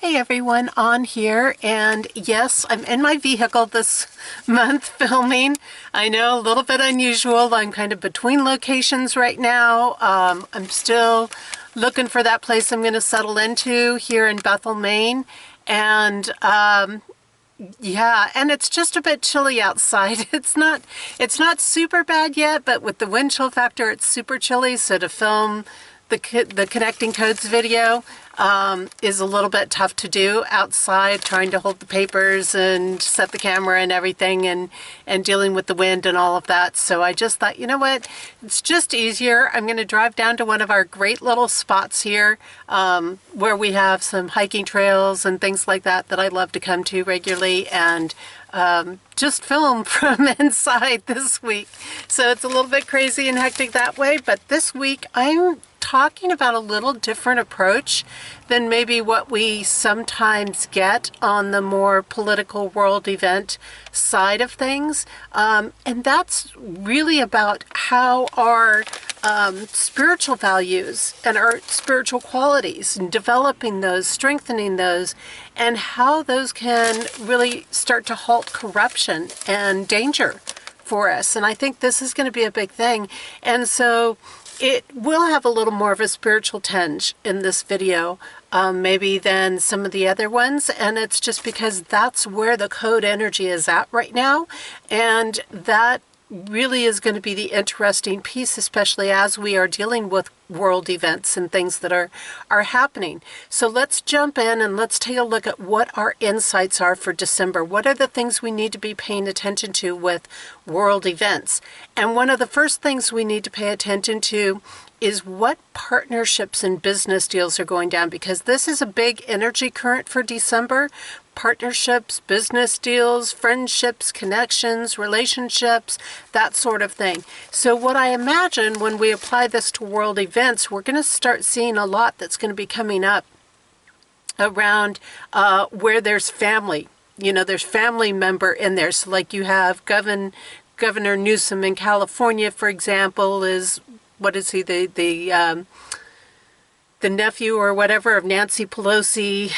Hey everyone, on here, and yes, I'm in my vehicle this month filming. I know, a little bit unusual. I'm kind of between locations right now. I'm still looking for that place I'm going to settle into here in Bethel, Maine, and yeah, and it's just a bit chilly outside. It's not super bad yet, but with the wind chill factor, it's super chilly. So to film the connecting codes video is a little bit tough to do outside, trying to hold the papers and set the camera and everything, and dealing with the wind and all of that. So I just thought, you know what, it's just easier. I'm going to drive down to one of our great little spots here where we have some hiking trails and things like that I love to come to regularly, and just film from inside this week. So it's a little bit crazy and hectic that way, but this week I'm talking about a little different approach than maybe what we sometimes get on the more political world event side of things. And that's really about how our spiritual values and our spiritual qualities, and developing those, strengthening those, and how those can really start to halt corruption and danger for us. And I think this is going to be a big thing. And so it will have a little more of a spiritual tinge in this video, maybe than some of the other ones. And it's just because that's where the code energy is at right now. And that really is going to be the interesting piece, especially as we are dealing with world events and things that are happening. So let's jump in and let's take a look at what our insights are for December. What are the things we need to be paying attention to with world events? And one of the first things we need to pay attention to is what partnerships and business deals are going down, because this is a big energy current for December. Partnerships, business deals, friendships, connections, relationships, that sort of thing. So what I imagine when we apply this to world events, we're going to start seeing a lot that's going to be coming up around where there's family. You know, there's family member in there. So like you have Governor Newsom in California, for example, is, what is he, the nephew or whatever of Nancy Pelosi.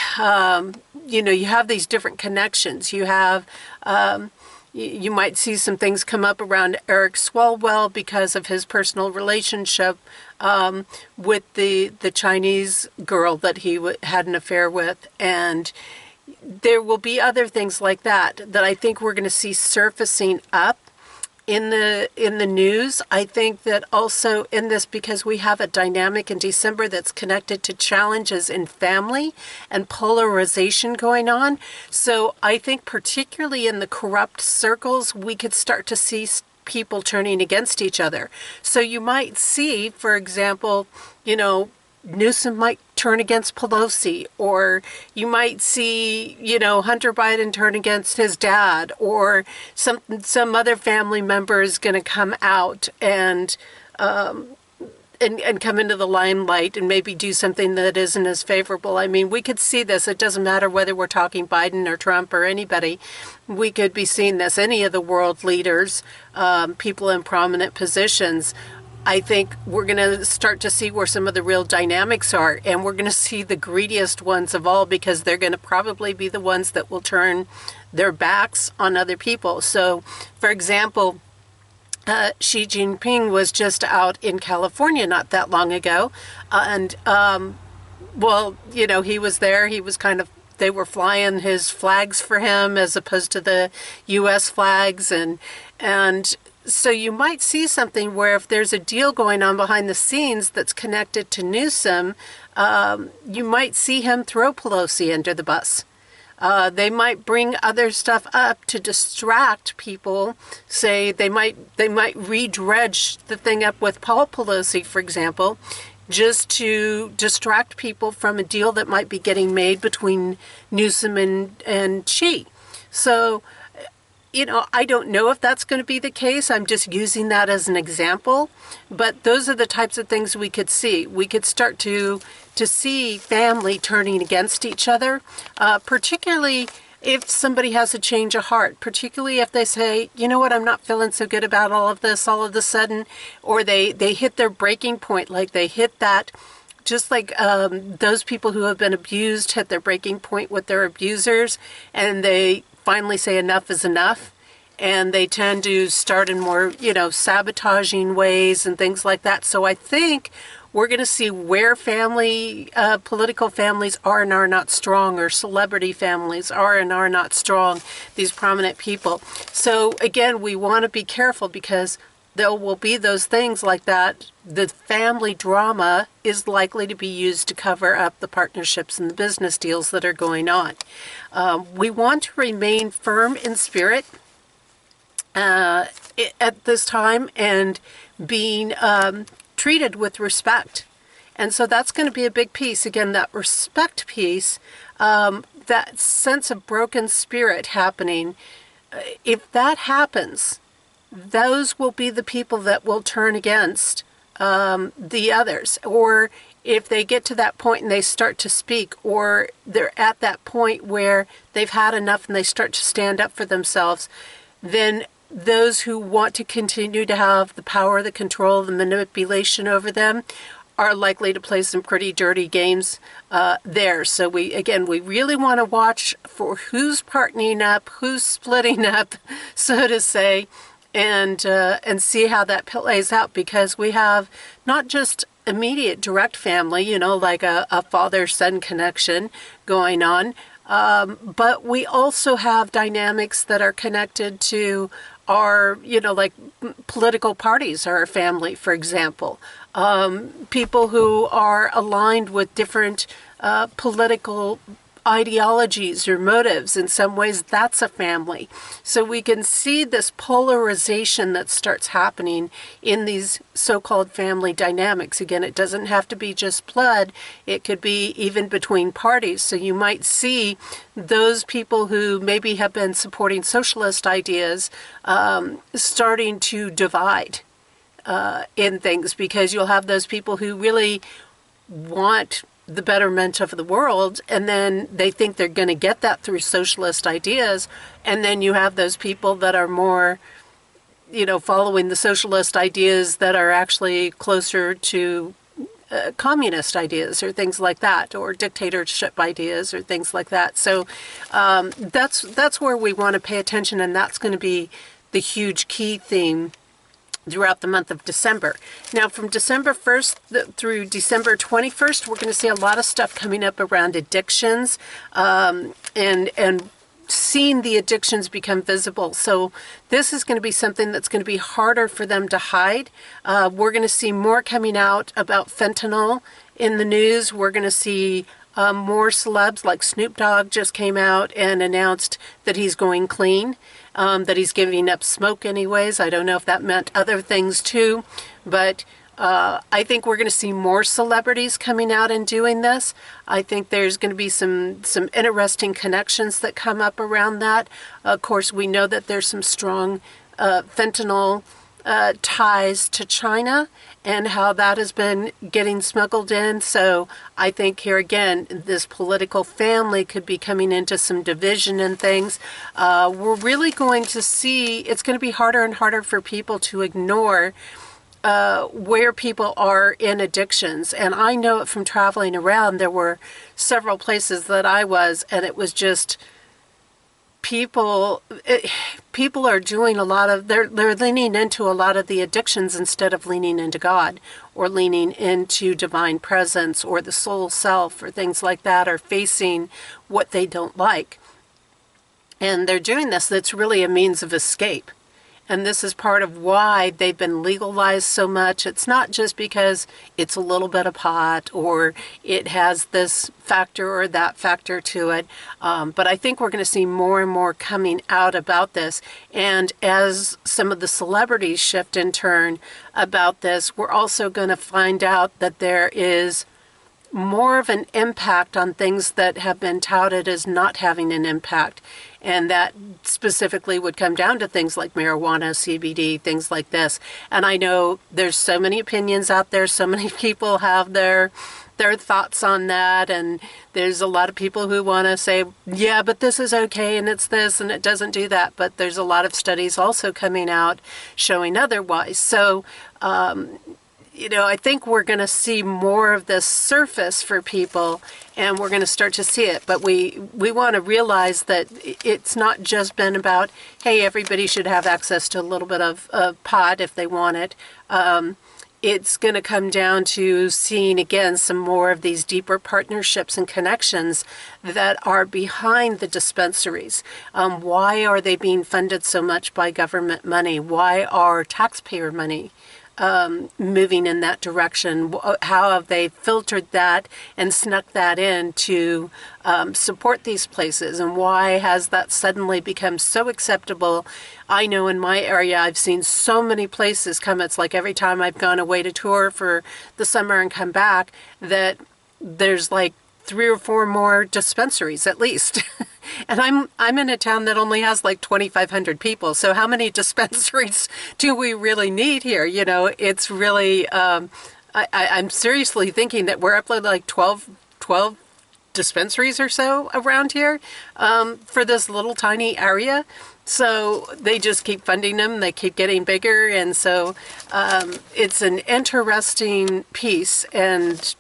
You know, you have these different connections. You have, you might see some things come up around Eric Swalwell because of his personal relationship with the Chinese girl that he had an affair with. And there will be other things like that I think we're going to see surfacing up in the news. I think that also in this, because we have a dynamic in December that's connected to challenges in family and polarization going on. So I think particularly in the corrupt circles, we could start to see people turning against each other. So you might see, for example, you know, Newsom might turn against Pelosi, or you might see, you know, Hunter Biden turn against his dad, or some other family member is going to come out and come into the limelight and maybe do something that isn't as favorable. I mean, we could see this. It doesn't matter whether we're talking Biden or Trump or anybody. We could be seeing this. Any of the world leaders, people in prominent positions. I think we're going to start to see where some of the real dynamics are, and we're going to see the greediest ones of all, because they're going to probably be the ones that will turn their backs on other people. So, for example, Xi Jinping was just out in California not that long ago, and, well, you know, he was there. He was kind of, they were flying his flags for him as opposed to the U.S. flags, and so you might see something where if there's a deal going on behind the scenes that's connected to Newsom, you might see him throw Pelosi under the bus. They might bring other stuff up to distract people. Say they might redredge the thing up with Paul Pelosi, for example, just to distract people from a deal that might be getting made between Newsom and Xi. So, you know, I don't know if that's going to be the case. I'm just using that as an example. But those are the types of things we could see. We could start to see family turning against each other, particularly if somebody has a change of heart, particularly if they say, you know what, I'm not feeling so good about all of this all of a sudden, or they hit their breaking point, like they hit that those people who have been abused hit their breaking point with their abusers, and they finally say enough is enough, and they tend to start in more, sabotaging ways and things like that. So I think we're going to see where political families are and are not strong, or celebrity families are and are not strong, these prominent people. So again, we want to be careful, because there will be those things like that. The family drama is likely to be used to cover up the partnerships and the business deals that are going on. We want to remain firm in spirit at this time, and being treated with respect. And so that's going to be a big piece. Again, that respect piece, that sense of broken spirit happening. If that happens, those will be the people that will turn against the others. Or if they get to that point and they start to speak, or they're at that point where they've had enough and they start to stand up for themselves, then those who want to continue to have the power, the control, the manipulation over them are likely to play some pretty dirty games there. So we really want to watch for who's partnering up, who's splitting up, so to say, and see how that plays out, because we have not just immediate direct family, like a father-son connection going on, but we also have dynamics that are connected to our, like political parties are a family, for example. People who are aligned with different political ideologies or motives. In some ways, that's a family. So we can see this polarization that starts happening in these so-called family dynamics. Again, it doesn't have to be just blood. It could be even between parties. So you might see those people who maybe have been supporting socialist ideas starting to divide in things, because you'll have those people who really want the betterment of the world, and then they think they're going to get that through socialist ideas, and then you have those people that are more, following the socialist ideas that are actually closer to communist ideas or things like that, or dictatorship ideas or things like that. So that's where we want to pay attention, and that's going to be the huge key theme throughout the month of December. Now, from December 1st through December 21st, we're going to see a lot of stuff coming up around addictions, and seeing the addictions become visible. So this is going to be something that's going to be harder for them to hide. We're going to see more coming out about fentanyl in the news. We're going to see more celebs, like Snoop Dogg just came out and announced that he's going clean, that he's giving up smoke anyways. I don't know if that meant other things too, but I think we're going to see more celebrities coming out and doing this. I think there's going to be some interesting connections that come up around that. Of course, we know that there's some strong fentanyl ties to China, and how that has been getting smuggled in. So I think here again, this political family could be coming into some division and things. We're really going to see, it's going to be harder and harder for people to ignore where people are in addictions. And I know it from traveling around. There were several places that I was, and it was just people are doing a lot of, they're leaning into a lot of the addictions instead of leaning into God, or leaning into divine presence, or the soul self, or things like that, or facing what they don't like. And they're doing this, that's really a means of escape. And this is part of why they've been legalized so much. It's not just because it's a little bit of pot, or it has this factor or that factor to it. But I think we're going to see more and more coming out about this. And as some of the celebrities shift in turn about this, we're also going to find out that there is more of an impact on things that have been touted as not having an impact. And that specifically would come down to things like marijuana, CBD, things like this. And I know there's so many opinions out there, so many people have their thoughts on that, and there's a lot of people who want to say, yeah, but this is okay, and it's this, and it doesn't do that. But there's a lot of studies also coming out showing otherwise. So I think we're going to see more of this surface for people, and we're going to start to see it. But we want to realize that it's not just been about, hey, everybody should have access to a little bit of pot if they want it. It's going to come down to seeing, again, some more of these deeper partnerships and connections that are behind the dispensaries. Why are they being funded so much by government money? Why are taxpayer money moving in that direction? How have they filtered that and snuck that in to support these places? And why has that suddenly become so acceptable? I know in my area, I've seen so many places come. It's like every time I've gone away to tour for the summer and come back, that there's like 3 or 4 more dispensaries at least. And I'm in a town that only has like 2,500 people. So how many dispensaries do we really need here? It's really, I'm seriously thinking that we're up to like 12 dispensaries or so around here for this little tiny area. So they just keep funding them. They keep getting bigger. And so it's an interesting piece. And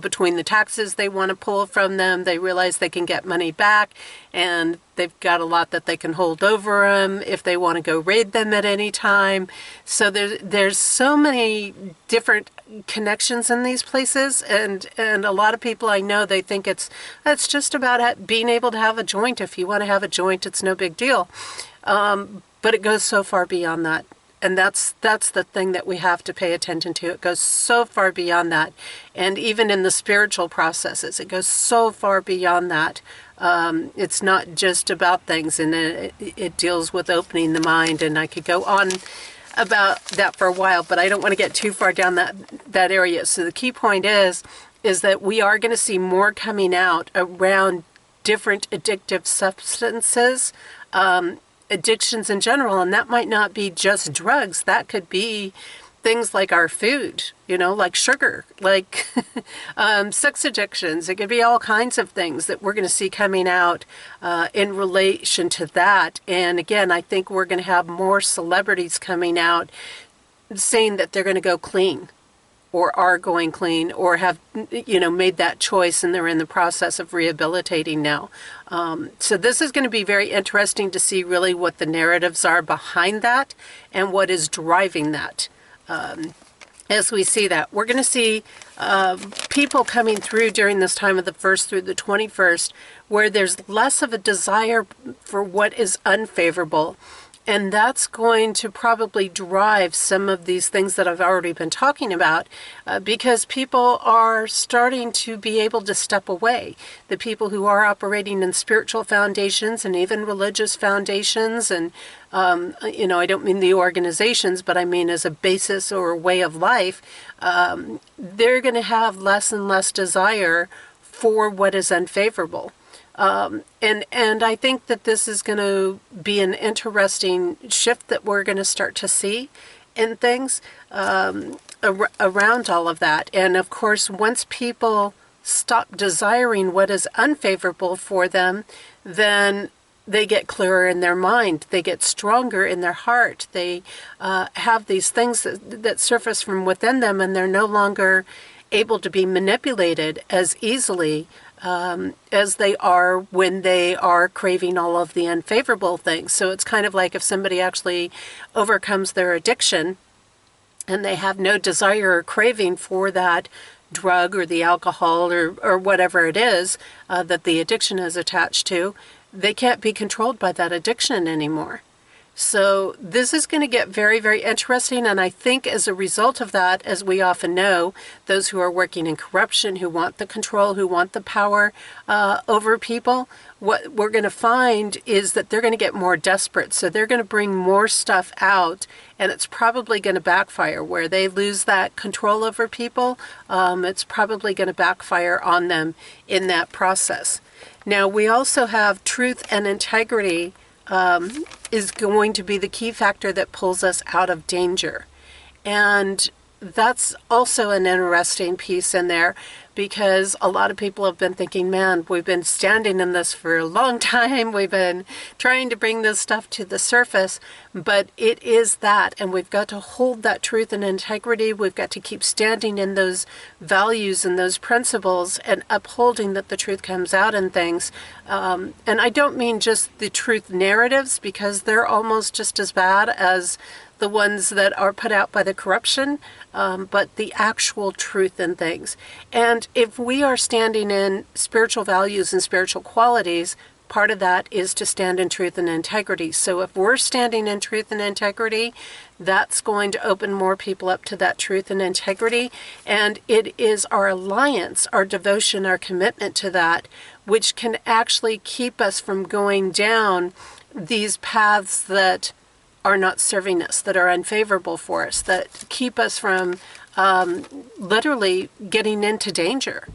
between the taxes they want to pull from them, they realize they can get money back, and they've got a lot that they can hold over them if they want to go raid them at any time. So there's so many different connections in these places, and a lot of people I know, they think it's just about being able to have a joint. If you want to have a joint, it's no big deal. But it goes so far beyond that. And that's the thing that we have to pay attention to. It goes so far beyond that. And even in the spiritual processes, it goes so far beyond that. It's not just about things, and it deals with opening the mind. And I could go on about that for a while, but I don't want to get too far down that area. So the key point is that we are going to see more coming out around different addictive substances, addictions in general, and that might not be just drugs. That could be things like our food, like sugar, like sex addictions. It could be all kinds of things that we're going to see coming out in relation to that. And again, I think we're going to have more celebrities coming out saying that they're going to go clean, or are going clean, or have made that choice, and they're in the process of rehabilitating now. So this is going to be very interesting to see really what the narratives are behind that and what is driving that. As we see that, we're going to see people coming through during this time of the 1st through the 21st, where there's less of a desire for what is unfavorable. And that's going to probably drive some of these things that I've already been talking about, because people are starting to be able to step away. The people who are operating in spiritual foundations and even religious foundations, and I don't mean the organizations, but I mean as a basis or a way of life, they're going to have less and less desire for what is unfavorable. And I think that this is going to be an interesting shift that we're going to start to see in things around all of that. And of course, once people stop desiring what is unfavorable for them, then they get clearer in their mind. They get stronger in their heart. They have these things that surface from within them, and they're no longer able to be manipulated as easily as they are when they are craving all of the unfavorable things. So it's kind of like if somebody actually overcomes their addiction and they have no desire or craving for that drug or the alcohol or whatever it is that the addiction is attached to, they can't be controlled by that addiction anymore. So this is going to get very, very interesting. And I think as a result of that, as we often know, those who are working in corruption, who want the control, who want the power over people, what we're going to find is that they're going to get more desperate. So they're going to bring more stuff out, and it's probably going to backfire. Where they lose that control over people, it's probably going to backfire on them in that process. Now, we also have truth and integrity is going to be the key factor that pulls us out of danger. And that's also an interesting piece in there, because a lot of people have been thinking, man, we've been standing in this for a long time. We've been trying to bring this stuff to the surface, but it is that, and we've got to hold that truth and integrity. We've got to keep standing in those values and those principles and upholding that the truth comes out in things. And I don't mean just the truth narratives, because they're almost just as bad as the ones that are put out by the corruption, but the actual truth in things. And if we are standing in spiritual values and spiritual qualities, part of that is to stand in truth and integrity. So if we're standing in truth and integrity, that's going to open more people up to that truth and integrity. And it is our alliance, our devotion, our commitment to that, which can actually keep us from going down these paths that are not serving us, that are unfavorable for us, that keep us from literally getting into danger,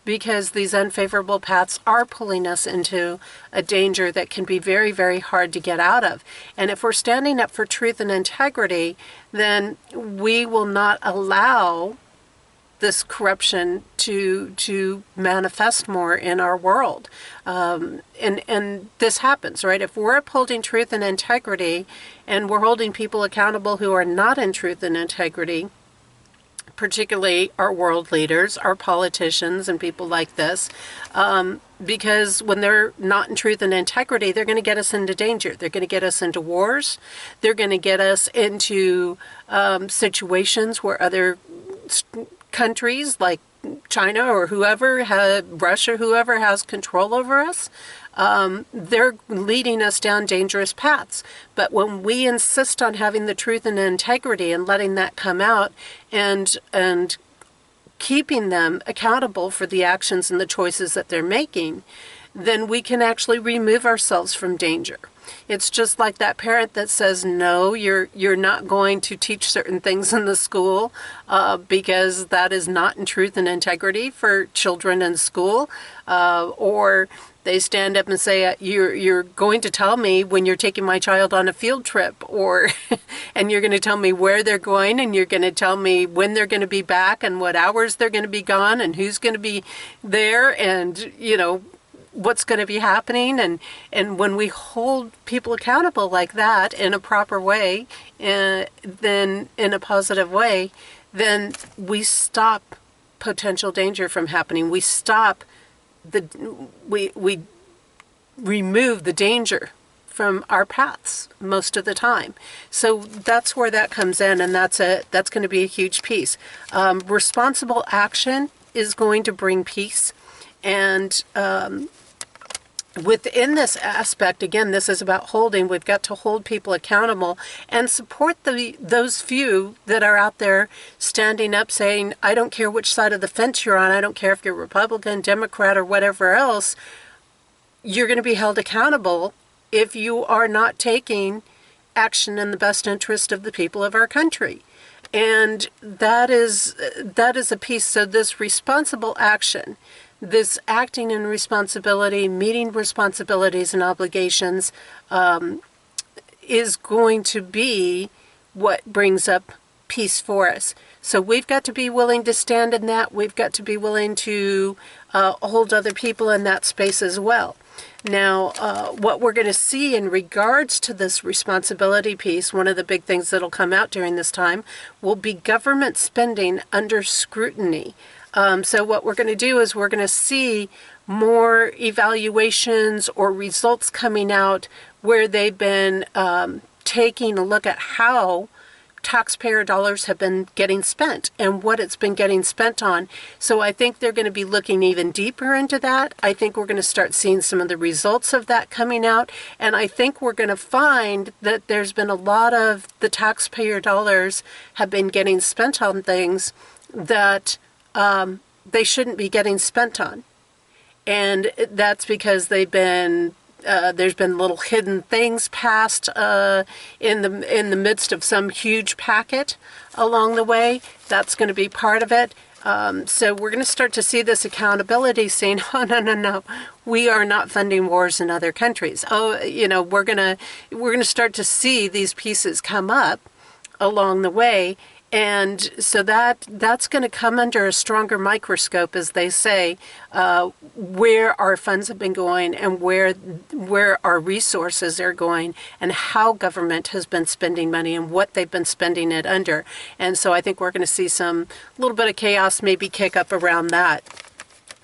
because these unfavorable paths are pulling us into a danger that can be very, very hard to get out of. And if we're standing up for truth and integrity, then we will not allow this corruption to manifest more in our world. And this happens, right? If we're upholding truth and integrity, and we're holding people accountable who are not in truth and integrity, particularly our world leaders, our politicians, and people like this, because when they're not in truth and integrity, they're going to get us into danger. They're going to get us into wars. They're going to get us into situations where other countries like China or whoever, Russia, whoever has control over us, they're leading us down dangerous paths. But when we insist on having the truth and integrity and letting that come out, and keeping them accountable for the actions and the choices that they're making, then we can actually remove ourselves from danger. It's just like that parent that says, no, you're not going to teach certain things in the school because that is not in truth and integrity for children in school. Or they stand up and say, you're going to tell me when you're taking my child on a field trip, or and you're going to tell me where they're going, and you're going to tell me when they're going to be back and what hours they're going to be gone and who's going to be there, and what's going to be happening. And when we hold people accountable like that in a proper way, then in a positive way, then we stop potential danger from happening. We stop we remove the danger from our paths most of the time. So that's where that comes in, and that's going to be a huge piece. Responsible action is going to bring peace, and within this aspect, again, this is about holding. We've got to hold people accountable and support those few that are out there standing up saying, I don't care which side of the fence you're on. I don't care if you're Republican, Democrat, or whatever else. You're going to be held accountable if you are not taking action in the best interest of the people of our country. And that is a piece. So this responsible action, this acting in responsibility, meeting responsibilities and obligations, is going to be what brings up peace for us. So we've got to be willing to stand in that. We've got to be willing to hold other people in that space as well. Now, what we're going to see in regards to this responsibility piece, one of the big things that'll come out during this time will be government spending under scrutiny. So what we're going to do is we're going to see more evaluations or results coming out where they've been taking a look at how taxpayer dollars have been getting spent and what it's been getting spent on. So I think they're going to be looking even deeper into that. I think we're going to start seeing some of the results of that coming out. And I think we're going to find that there's been a lot of the taxpayer dollars have been getting spent on things that they shouldn't be getting spent on. And that's because they've been there's been little hidden things passed in the midst of some huge packet along the way. That's going to be part of it. So we're going to start to see this accountability saying, oh, no, we are not funding wars in other countries. Oh, we're going to start to see these pieces come up along the way. And so that's going to come under a stronger microscope, as they say, where our funds have been going and where our resources are going and how government has been spending money and what they've been spending it under. And so I think we're going to see some little bit of chaos maybe kick up around that.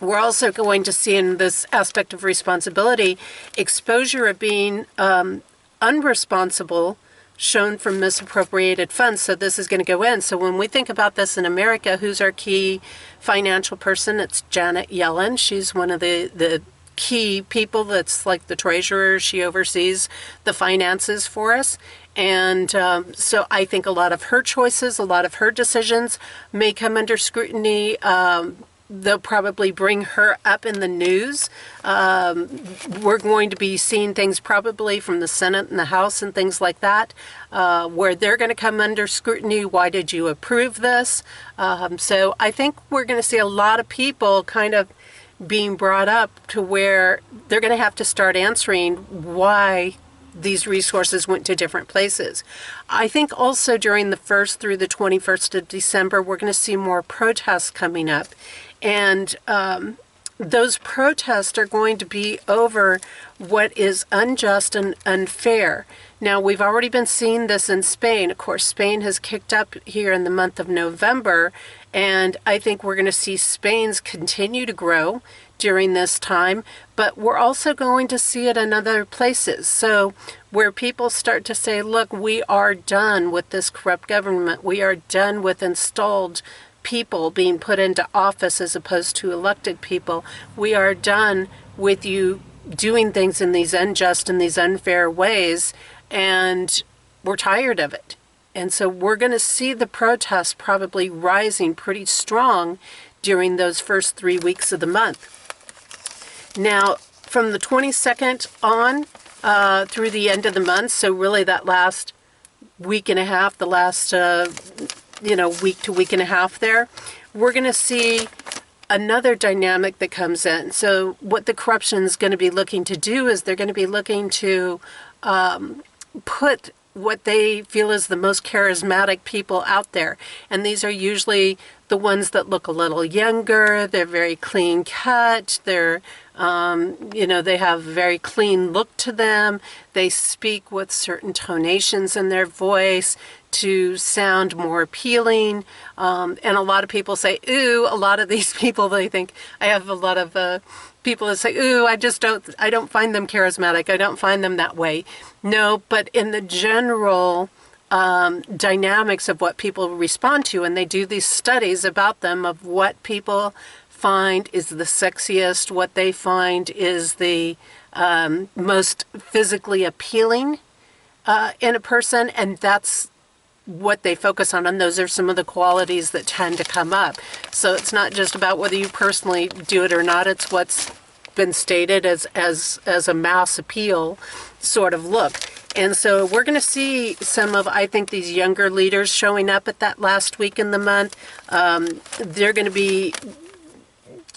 We're also going to see in this aspect of responsibility, exposure of being unresponsible shown from misappropriated funds. So this is going to go in. So when we think about this in America, who's our key financial person? It's Janet Yellen. She's one of the key people that's like the treasurer. She oversees the finances for us. And so I think a lot of her choices, a lot of her decisions may come under scrutiny. They'll probably bring her up in the news. We're going to be seeing things probably from the Senate and the House and things like that, where they're going to come under scrutiny. Why did you approve this? So I think we're going to see a lot of people kind of being brought up to where they're going to have to start answering why these resources went to different places. I think also during the 1st through the 21st of December, we're going to see more protests coming up. And those protests are going to be over what is unjust and unfair. Now, we've already been seeing this in Spain. Of course, Spain has kicked up here in the month of November, and I think we're going to see Spain's continue to grow during this time, but we're also going to see it in other places. So where people start to say, look, we are done with this corrupt government. We are done with installed people being put into office as opposed to elected people. We are done with you doing things in these unjust and these unfair ways, and we're tired of it. And so we're going to see the protests probably rising pretty strong during those first 3 weeks of the month. Now, from the 22nd on through the end of the month, so really that last week and a half, the last week to week and a half there, we're going to see another dynamic that comes in. So what the corruption is going to be looking to do is they're going to be looking to put what they feel is the most charismatic people out there. And these are usually the ones that look a little younger. They're very clean cut. They're they have a very clean look to them. They speak with certain tonations in their voice to sound more appealing. And a lot of people say, ooh, a lot of these people, they think, I have a lot of people that say, ooh, I don't find them charismatic. I don't find them that way. No, but in the general dynamics of what people respond to, and they do these studies about them of what people find is the sexiest, what they find is the most physically appealing in a person, and that's what they focus on, and those are some of the qualities that tend to come up. So it's not just about whether you personally do it or not, it's what's been stated as a mass appeal sort of look. And so we're going to see some of, I think, these younger leaders showing up at that last week in the month. They're going to be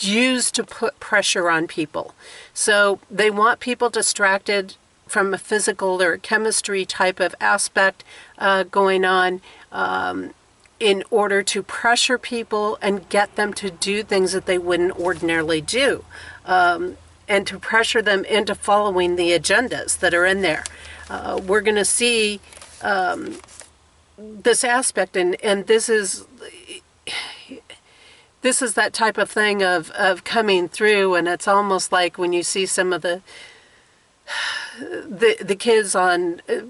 used to put pressure on people. So they want people distracted from a physical or chemistry type of aspect going on in order to pressure people and get them to do things that they wouldn't ordinarily do, and to pressure them into following the agendas that are in there. We're going to see this aspect, and this is that type of thing of coming through, and it's almost like when you see some of the kids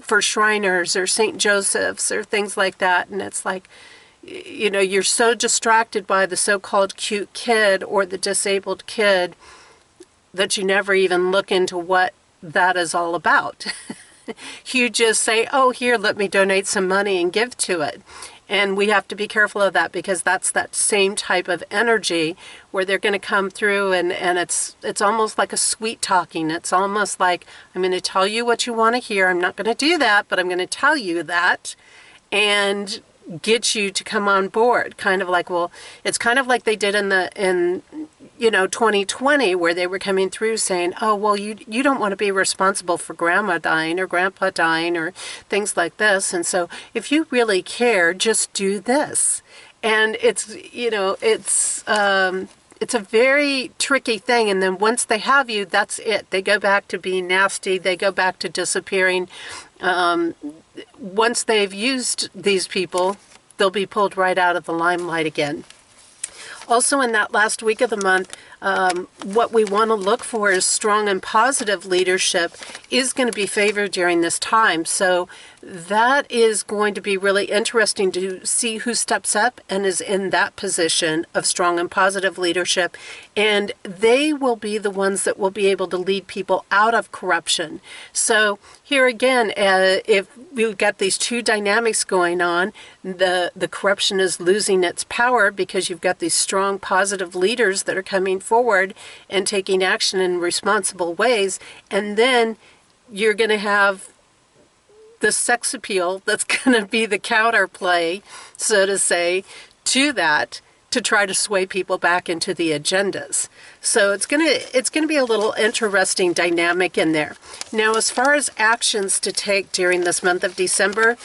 for Shriners or St. Joseph's or things like that, and it's like, you're so distracted by the so-called cute kid or the disabled kid that you never even look into what that is all about. You just say, oh, here, let me donate some money and give to it. And we have to be careful of that, because that's that same type of energy where they're going to come through, and it's almost like a sweet talking. It's almost like, I'm going to tell you what you want to hear. I'm not going to do that, but I'm going to tell you that. And get you to come on board. Kind of like, well, it's kind of like they did in 2020, where they were coming through saying, oh, well, you don't want to be responsible for grandma dying or grandpa dying or things like this. And so if you really care, just do this. And it's a very tricky thing. And then once they have you, that's it. They go back to being nasty. They go back to disappearing. Once they've used these people, they'll be pulled right out of the limelight again. Also, in that last week of the month, what we want to look for is strong and positive leadership is going to be favored during this time. So that is going to be really interesting to see who steps up and is in that position of strong and positive leadership. And they will be the ones that will be able to lead people out of corruption. So here again, if we've got these two dynamics going on, the corruption is losing its power because you've got these strong positive leaders that are coming forward and taking action in responsible ways. And then you're going to have the sex appeal that's going to be the counterplay, so to say, to that, to try to sway people back into the agendas. So it's going to be a little interesting dynamic in there. Now, as far as actions to take during this month of December,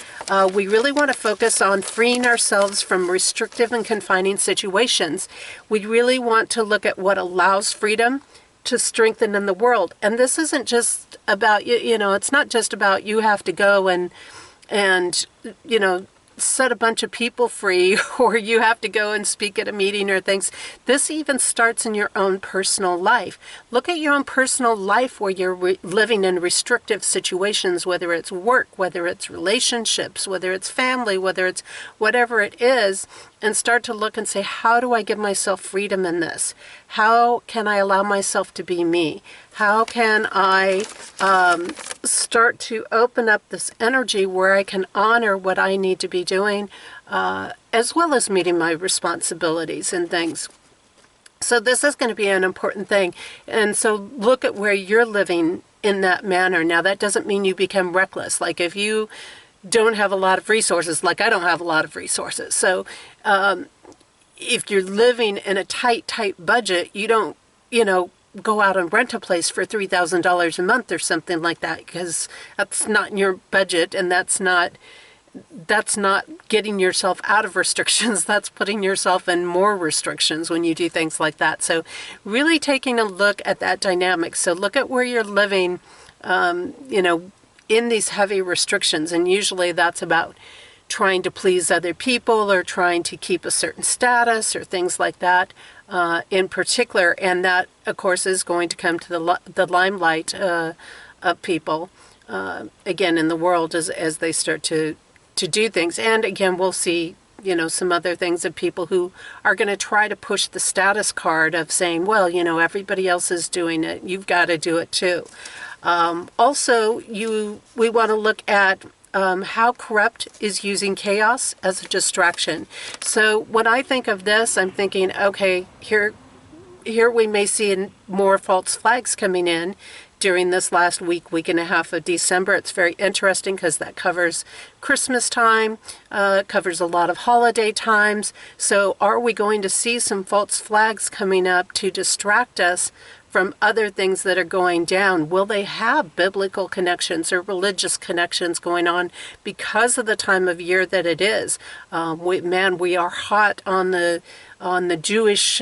we really want to focus on freeing ourselves from restrictive and confining situations. We really want to look at what allows freedom to strengthen in the world. And this isn't just about, it's not just about you have to go and set a bunch of people free, or you have to go and speak at a meeting or things. This even starts in your own personal life. Look at your own personal life where you're living in restrictive situations, whether it's work, whether it's relationships, whether it's family, whether it's whatever it is, and start to look and say, how do I give myself freedom in this? How can I allow myself to be me? How can I start to open up this energy where I can honor what I need to be doing, as well as meeting my responsibilities and things? So this is going to be an important thing. And so look at where you're living in that manner. Now, that doesn't mean you become reckless. Like if you don't have a lot of resources, like I don't have a lot of resources. So if you're living in a tight budget, you don't, go out and rent a place for $3,000 a month or something like that, because that's not in your budget, and that's not getting yourself out of restrictions. That's putting yourself in more restrictions when you do things like that. So really taking a look at that dynamic. So look at where you're living, in these heavy restrictions. And usually that's about trying to please other people or trying to keep a certain status or things like that in particular. And that, of course, is going to come to the limelight of people, again, in the world as they start to do things. And again, we'll see, some other things of people who are going to try to push the status card of saying, well, everybody else is doing it. You've got to do it too. Also, we want to look at how corrupt is using chaos as a distraction. So when I think of this, I'm thinking, okay, here we may see more false flags coming in during this last week and a half of December. It's very interesting because that covers Christmas time, covers a lot of holiday times. So are we going to see some false flags coming up to distract us from other things that are going down? Will they have biblical connections or religious connections going on because of the time of year that it is? We are hot on the Jewish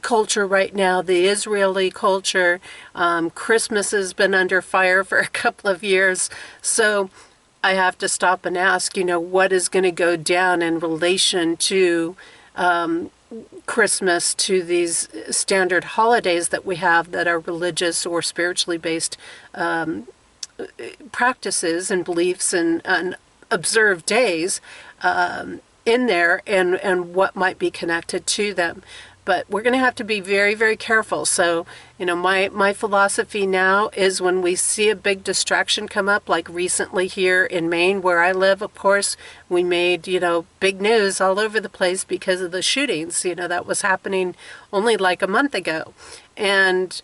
culture right now, the Israeli culture. Christmas has been under fire for a couple of years. So I have to stop and ask, what is going to go down in relation to Christmas, to these standard holidays that we have that are religious or spiritually based practices and beliefs and observed days in there, and what might be connected to them. But we're going to have to be very, very careful. So, my philosophy now is when we see a big distraction come up, like recently here in Maine, where I live, of course, we made, big news all over the place because of the shootings, that was happening only like a month ago. And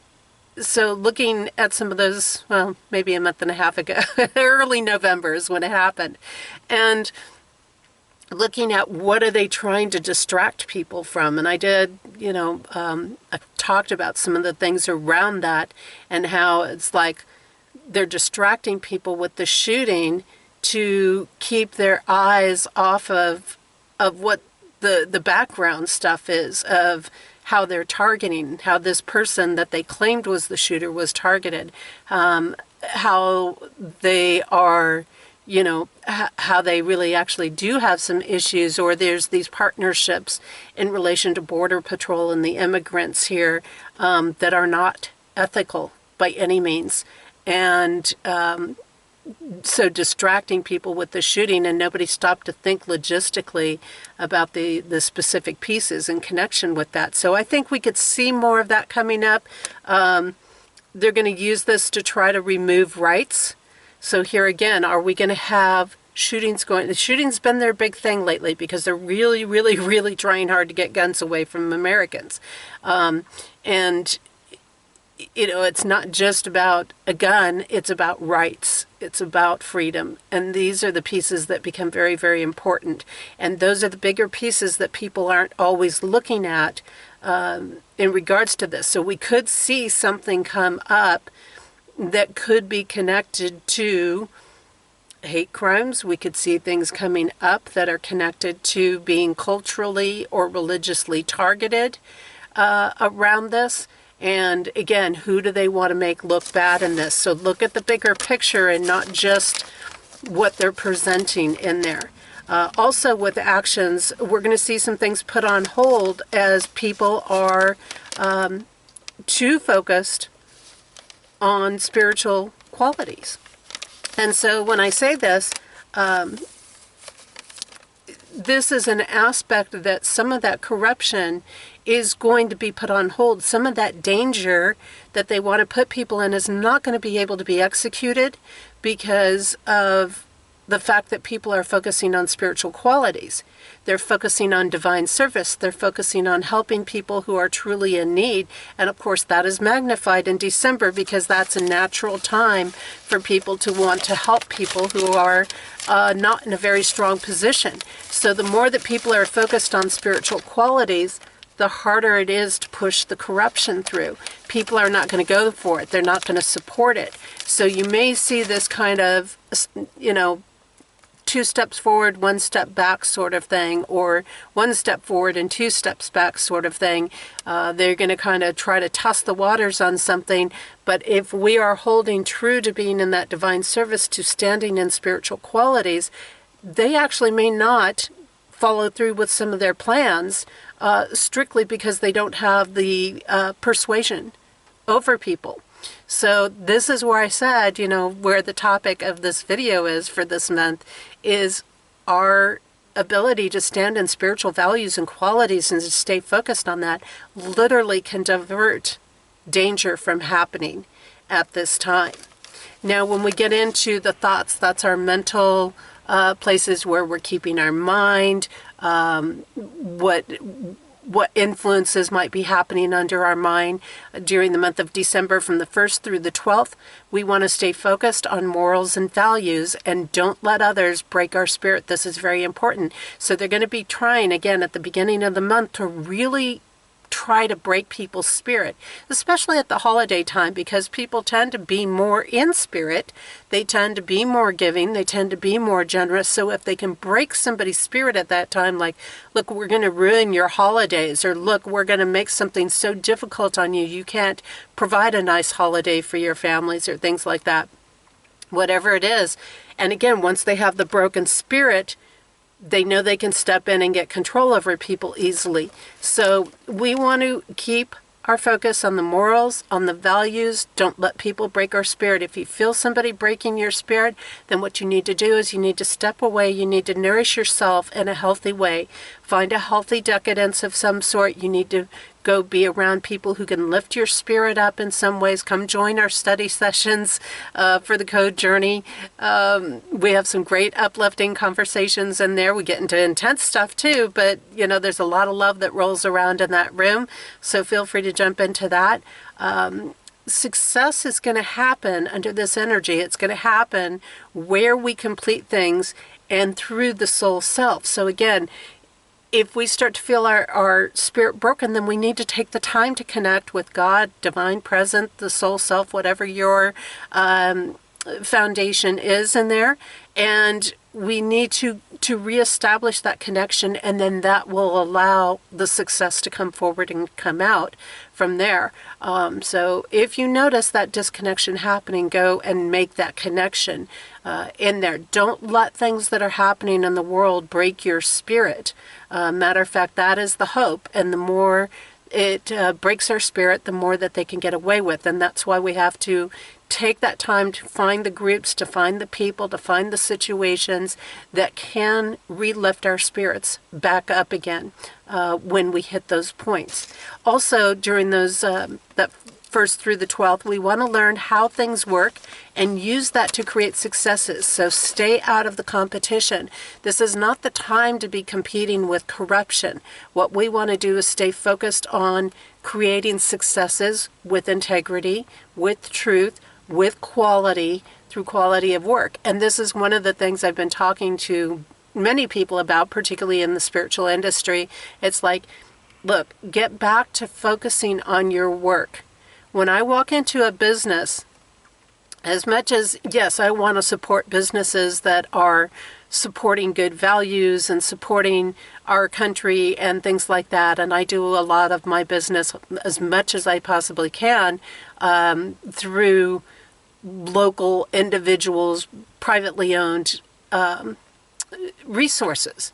so looking at some of those, well, maybe a month and a half ago, early November is when it happened. And looking at what are they trying to distract people from. And I did, I talked about some of the things around that and how it's like they're distracting people with the shooting to keep their eyes off of what the background stuff is, of how they're targeting, how this person that they claimed was the shooter was targeted, how they are, how they really actually do have some issues, or there's these partnerships in relation to Border Patrol and the immigrants here that are not ethical by any means. And so distracting people with the shooting, and nobody stopped to think logistically about the specific pieces in connection with that. So I think we could see more of that coming up. They're going to use this to try to remove rights. So here again, are we going to have shootings going? The shooting's been their big thing lately because they're really, really, really trying hard to get guns away from Americans. And it's not just about a gun, it's about rights. It's about freedom. And these are the pieces that become very, very important. And those are the bigger pieces that people aren't always looking at in regards to this. So we could see something come up that could be connected to hate crimes. We could see things coming up that are connected to being culturally or religiously targeted around this. And again, who do they want to make look bad in this? So look at the bigger picture and not just what they're presenting in there. Also with actions, we're going to see some things put on hold as people are too focused on spiritual qualities. And so when I say this, this is an aspect that some of that corruption is going to be put on hold. Some of that danger that they want to put people in is not going to be able to be executed because of the fact that people are focusing on spiritual qualities. They're focusing on divine service. They're focusing on helping people who are truly in need. And of course, that is magnified in December because that's a natural time for people to want to help people who are not in a very strong position. So the more that people are focused on spiritual qualities, the harder it is to push the corruption through. People are not going to go for it. They're not going to support it. So you may see this kind of, 2 steps forward, 1 step back sort of thing, or 1 step forward and 2 steps back sort of thing. They're going to kind of try to test the waters on something. But if we are holding true to being in that divine service, to standing in spiritual qualities, they actually may not follow through with some of their plans strictly because they don't have the persuasion over people. So this is where I said, where the topic of this video is for this month is our ability to stand in spiritual values and qualities and to stay focused on that literally can divert danger from happening at this time. Now, when we get into the thoughts, that's our mental places where we're keeping our mind, what influences might be happening under our mind during the month of December from the 1st through the 12th. We want to stay focused on morals and values and don't let others break our spirit. This is very important. So they're going to be trying again at the beginning of the month to really try to break people's spirit, especially at the holiday time, because people tend to be more in spirit. They tend to be more giving. They tend to be more generous. So if they can break somebody's spirit at that time, like, look, we're going to ruin your holidays, or look, we're going to make something so difficult on you, you can't provide a nice holiday for your families, or things like that, whatever it is. And again, once they have the broken spirit, they know they can step in and get control over people easily. So we want to keep our focus on the morals, on the values. Don't let people break our spirit. If you feel somebody breaking your spirit, then what you need to do is you need to step away. You need to nourish yourself in a healthy way. Find a healthy decadence of some sort. You need to go be around people who can lift your spirit up in some ways. Come join our study sessions for the Code Journey. We have some great uplifting conversations in there. We get into intense stuff too, but there's a lot of love that rolls around in that room. So feel free to jump into that. Success is going to happen under this energy. It's going to happen where we complete things and through the soul self. So again, if we start to feel our spirit broken, then we need to take the time to connect with God, divine present, the soul self, whatever your foundation is in there. And we need to reestablish that connection, and then that will allow the success to come forward and come out from there. So if you notice that disconnection happening, go and make that connection in there. Don't let things that are happening in the world break your spirit. Matter of fact, that is the hope. And the more it breaks our spirit, the more that they can get away with. And that's why we have to take that time to find the groups, to find the people, to find the situations that can relift our spirits back up again when we hit those points. Also, during those that 1st through the 12th, we want to learn how things work and use that to create successes. So stay out of the competition. This is not the time to be competing with corruption. What we want to do is stay focused on creating successes with integrity, with truth, with quality, through quality of work. And this is one of the things I've been talking to many people about, particularly in the spiritual industry. It's like, look, get back to focusing on your work. When I walk into a business, as much as, yes, I want to support businesses that are supporting good values and supporting our country and things like that, and I do a lot of my business as much as I possibly can through local individuals, privately owned resources.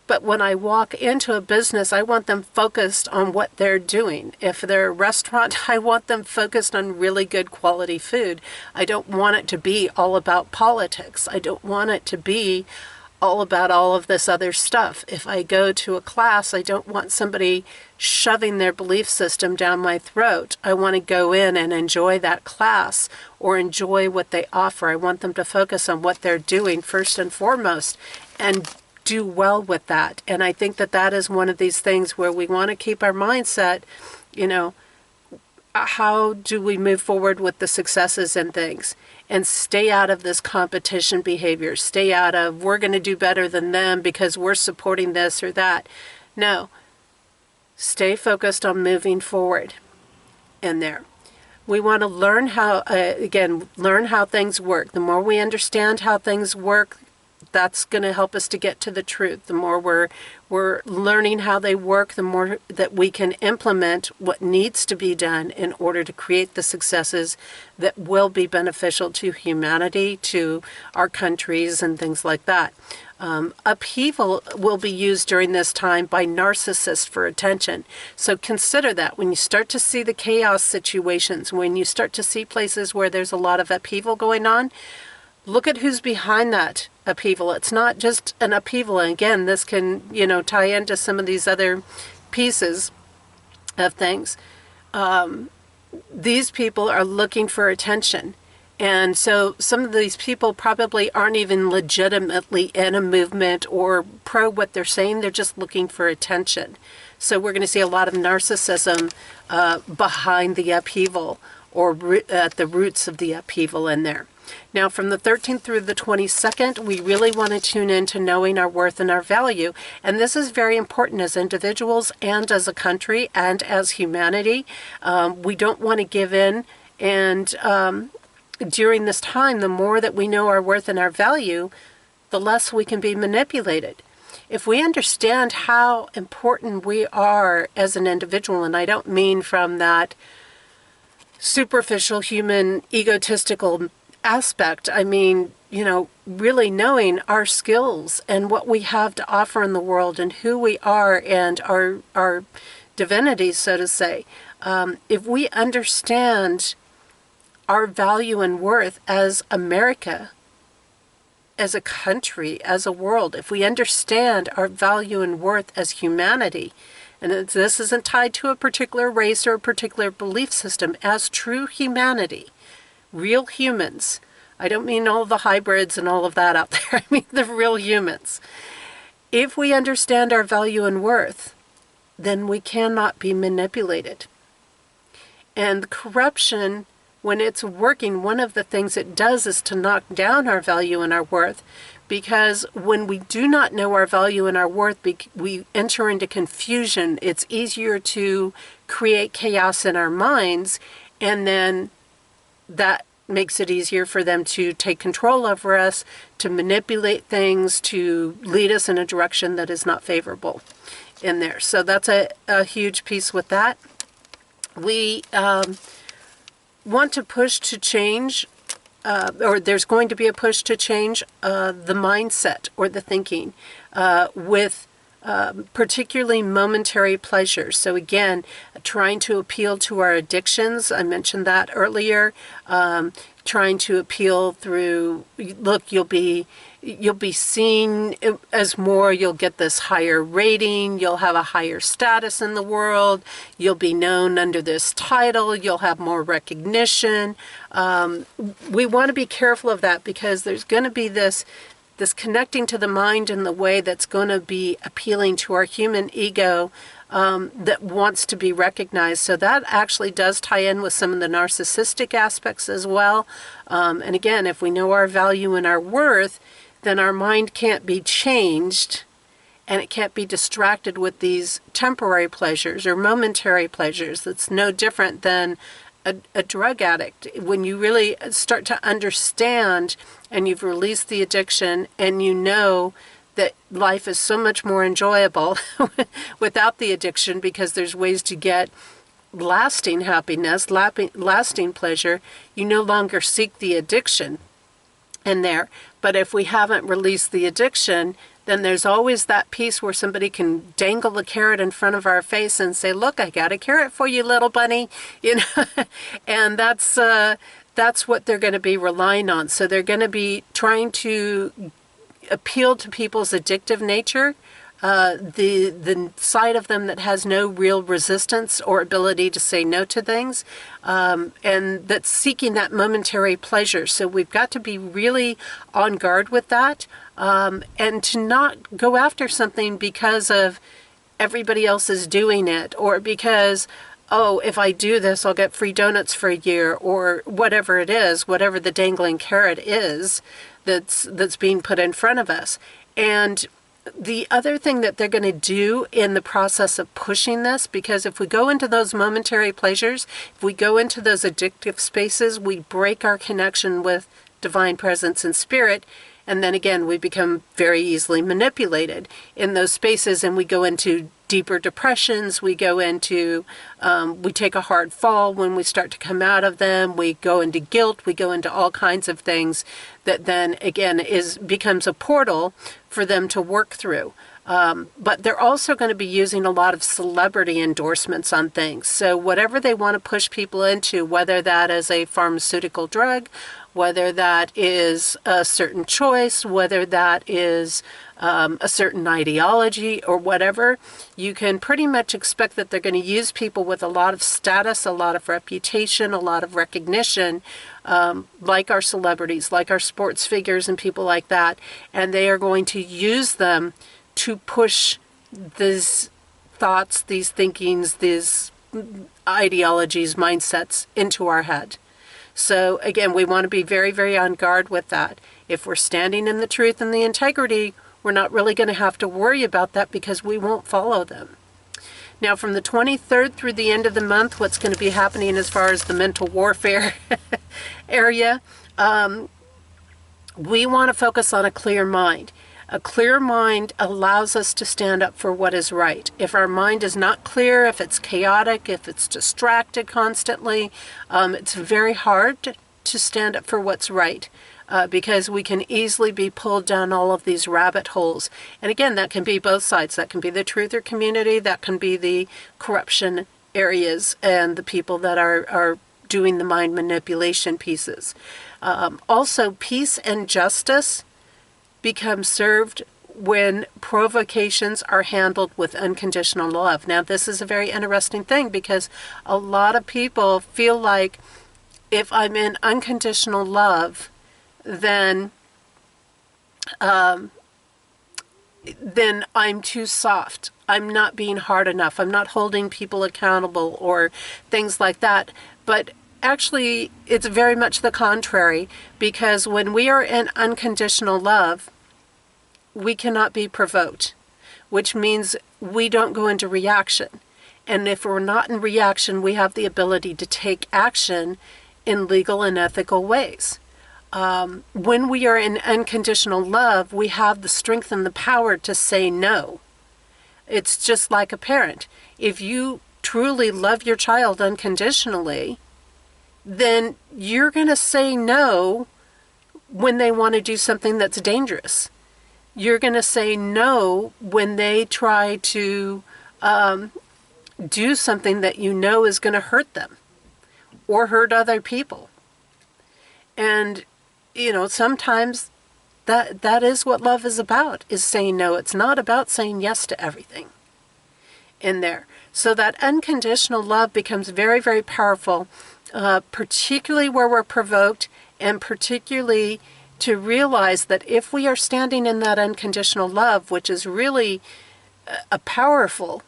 But when I walk into a business, I want them focused on what they're doing. If they're a restaurant, I want them focused on really good quality food. I don't want it to be all about politics. I don't want it to be all about all of this other stuff. If I go to a class, I don't want somebody shoving their belief system down my throat. I want to go in and enjoy that class or enjoy what they offer. I want them to focus on what they're doing first and foremost and do well with that. And I think that that is one of these things where we want to keep our mindset, how do we move forward with the successes and things, and stay out of this competition behavior. Stay out of, we're going to do better than them because we're supporting this or that. No. Stay focused on moving forward in there. We want to learn how, learn how things work. The more we understand how things work, that's going to help us to get to the truth. The more we're learning how they work, the more that we can implement what needs to be done in order to create the successes that will be beneficial to humanity, to our countries, and things like that. Upheaval will be used during this time by narcissists for attention. So consider that when you start to see the chaos situations, when you start to see places where there's a lot of upheaval going on, look at who's behind that upheaval. It's not just an upheaval. And again, this can, tie into some of these other pieces of things. These people are looking for attention. And so some of these people probably aren't even legitimately in a movement or pro what they're saying. They're just looking for attention. So we're going to see a lot of narcissism behind the upheaval or at the roots of the upheaval in there. Now, from the 13th through the 22nd, we really want to tune into knowing our worth and our value. And this is very important as individuals and as a country and as humanity. We don't want to give in. And during this time, the more that we know our worth and our value, the less we can be manipulated. If we understand how important we are as an individual, and I don't mean from that superficial human egotistical aspect. I mean, really knowing our skills and what we have to offer in the world and who we are and our divinity, so to say. If we understand our value and worth as America, as a country, as a world, if we understand our value and worth as humanity, and this isn't tied to a particular race or a particular belief system, as true humanity, real humans. I don't mean all the hybrids and all of that out there. I mean the real humans. If we understand our value and worth, then we cannot be manipulated. And corruption, when it's working, one of the things it does is to knock down our value and our worth. because when we do not know our value and our worth, we enter into confusion. It's easier to create chaos in our minds, and then that makes it easier for them to take control over us, to manipulate things, to lead us in a direction that is not favorable in there. So that's a huge piece with that. We want to push to change, or there's going to be a push to change the mindset or the thinking with particularly momentary pleasures. So again, trying to appeal to our addictions. I mentioned that earlier. Trying to appeal through, look, you'll be seen as more, you'll get this higher rating, you'll have a higher status in the world, you'll be known under this title, you'll have more recognition. We want to be careful of that, because there's going to be this connecting to the mind in the way that's going to be appealing to our human ego that wants to be recognized. So that actually does tie in with some of the narcissistic aspects as well. And again, if we know our value and our worth, then our mind can't be changed, and it can't be distracted with these temporary pleasures or momentary pleasures. That's no different than a drug addict. When you really start to understand and you've released the addiction, and you know that life is so much more enjoyable without the addiction, because there's ways to get lasting happiness, lasting pleasure, you no longer seek the addiction in there. But if we haven't released the addiction, then there's always that piece where somebody can dangle the carrot in front of our face and say, look, I got a carrot for you, little bunny, and that's what they're going to be relying on. So they're going to be trying to appeal to people's addictive nature, the side of them that has no real resistance or ability to say no to things, and that's seeking that momentary pleasure. So we've got to be really on guard with that, and to not go after something because of everybody else is doing it, or because, oh, if I do this, I'll get free donuts for a year, or whatever it is, whatever the dangling carrot is that's being put in front of us. And the other thing that they're going to do in the process of pushing this, because if we go into those momentary pleasures, if we go into those addictive spaces, we break our connection with divine presence and spirit. And then again, we become very easily manipulated in those spaces, and we go into deeper depressions. We go into, we take a hard fall when we start to come out of them. We go into guilt. We go into all kinds of things that then again becomes a portal for them to work through. But they're also going to be using a lot of celebrity endorsements on things. So whatever they want to push people into, whether that is a pharmaceutical drug, whether that is a certain choice, whether that is a certain ideology or whatever, you can pretty much expect that they're going to use people with a lot of status, a lot of reputation, a lot of recognition, like our celebrities, like our sports figures and people like that. And they are going to use them to push these thoughts, these thinkings, these ideologies, mindsets into our head. So again, we want to be very, very on guard with that. If we're standing in the truth and the integrity, we're not really going to have to worry about that, because we won't follow them. Now, from the 23rd through the end of the month, what's going to be happening as far as the mental warfare area, we want to focus on a clear mind. A clear mind allows us to stand up for what is right. If our mind is not clear, if it's chaotic, if it's distracted constantly, it's very hard to stand up for what's right, because we can easily be pulled down all of these rabbit holes. And again, that can be both sides. That can be the truther community, that can be the corruption areas and the people that are doing the mind manipulation pieces. Also, peace and justice become served when provocations are handled with unconditional love. Now, this is a very interesting thing, because a lot of people feel like if I'm in unconditional love, then I'm too soft. I'm not being hard enough. I'm not holding people accountable or things like that. But actually, it's very much the contrary, because when we are in unconditional love, we cannot be provoked, which means we don't go into reaction. And if we're not in reaction, we have the ability to take action in legal and ethical ways. When we are in unconditional love, we have the strength and the power to say no. It's just like a parent. If you truly love your child unconditionally, then you're going to say no when they want to do something that's dangerous. You're going to say no when they try to do something that you know is going to hurt them or hurt other people. And, sometimes that is what love is about, is saying no. It's not about saying yes to everything in there. So that unconditional love becomes very, very powerful, particularly where we're provoked, and particularly to realize that if we are standing in that unconditional love, which is really a powerfully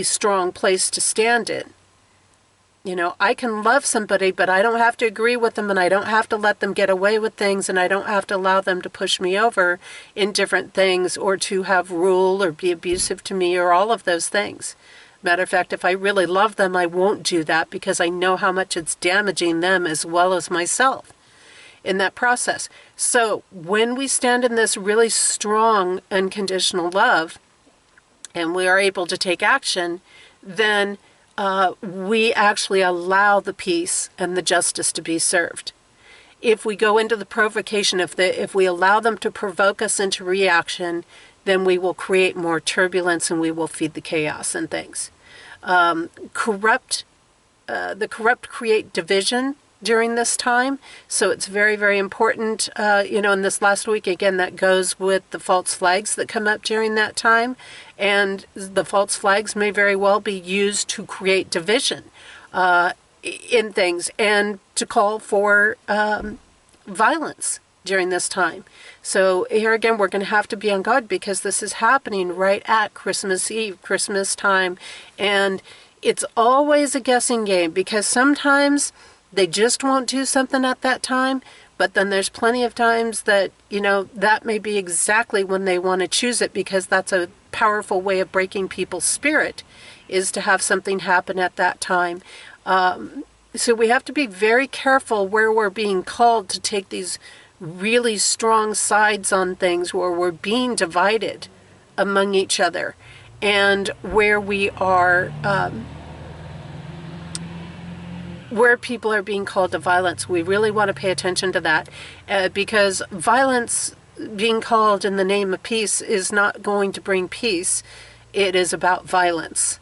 strong place to stand in. I can love somebody, but I don't have to agree with them, and I don't have to let them get away with things, and I don't have to allow them to push me over in different things, or to have rule or be abusive to me, or all of those things. Matter of fact, if I really love them, I won't do that because I know how much it's damaging them as well as myself in that process. So when we stand in this really strong unconditional love and we are able to take action, then we actually allow the peace and the justice to be served. If we go into the provocation, if we allow them to provoke us into reaction, then we will create more turbulence and we will feed the chaos and things. The corrupt create division during this time. So it's very, very important, in this last week, again, that goes with the false flags that come up during that time. And the false flags may very well be used to create division in things and to call for violence during this time. So here again, we're going to have to be on guard because this is happening right at Christmas Eve, Christmas time. And it's always a guessing game because sometimes they just won't do something at that time. But then there's plenty of times that, that may be exactly when they want to choose it because that's a powerful way of breaking people's spirit, is to have something happen at that time. So we have to be very careful where we're being called to take these really strong sides on things, where we're being divided among each other, and where we are, where people are being called to violence. We really want to pay attention to that because violence being called in the name of peace is not going to bring peace. It is about violence.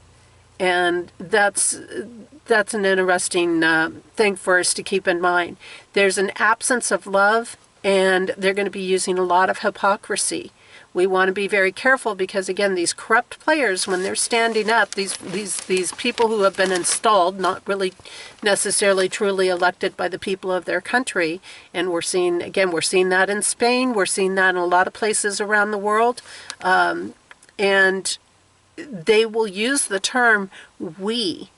And that's an interesting thing for us to keep in mind. There's an absence of love, and they're going to be using a lot of hypocrisy. We want to be very careful because, again, these corrupt players, when they're standing up, these people who have been installed, not really necessarily truly elected by the people of their country, and we're seeing that in Spain, we're seeing that in a lot of places around the world, and they will use the term we,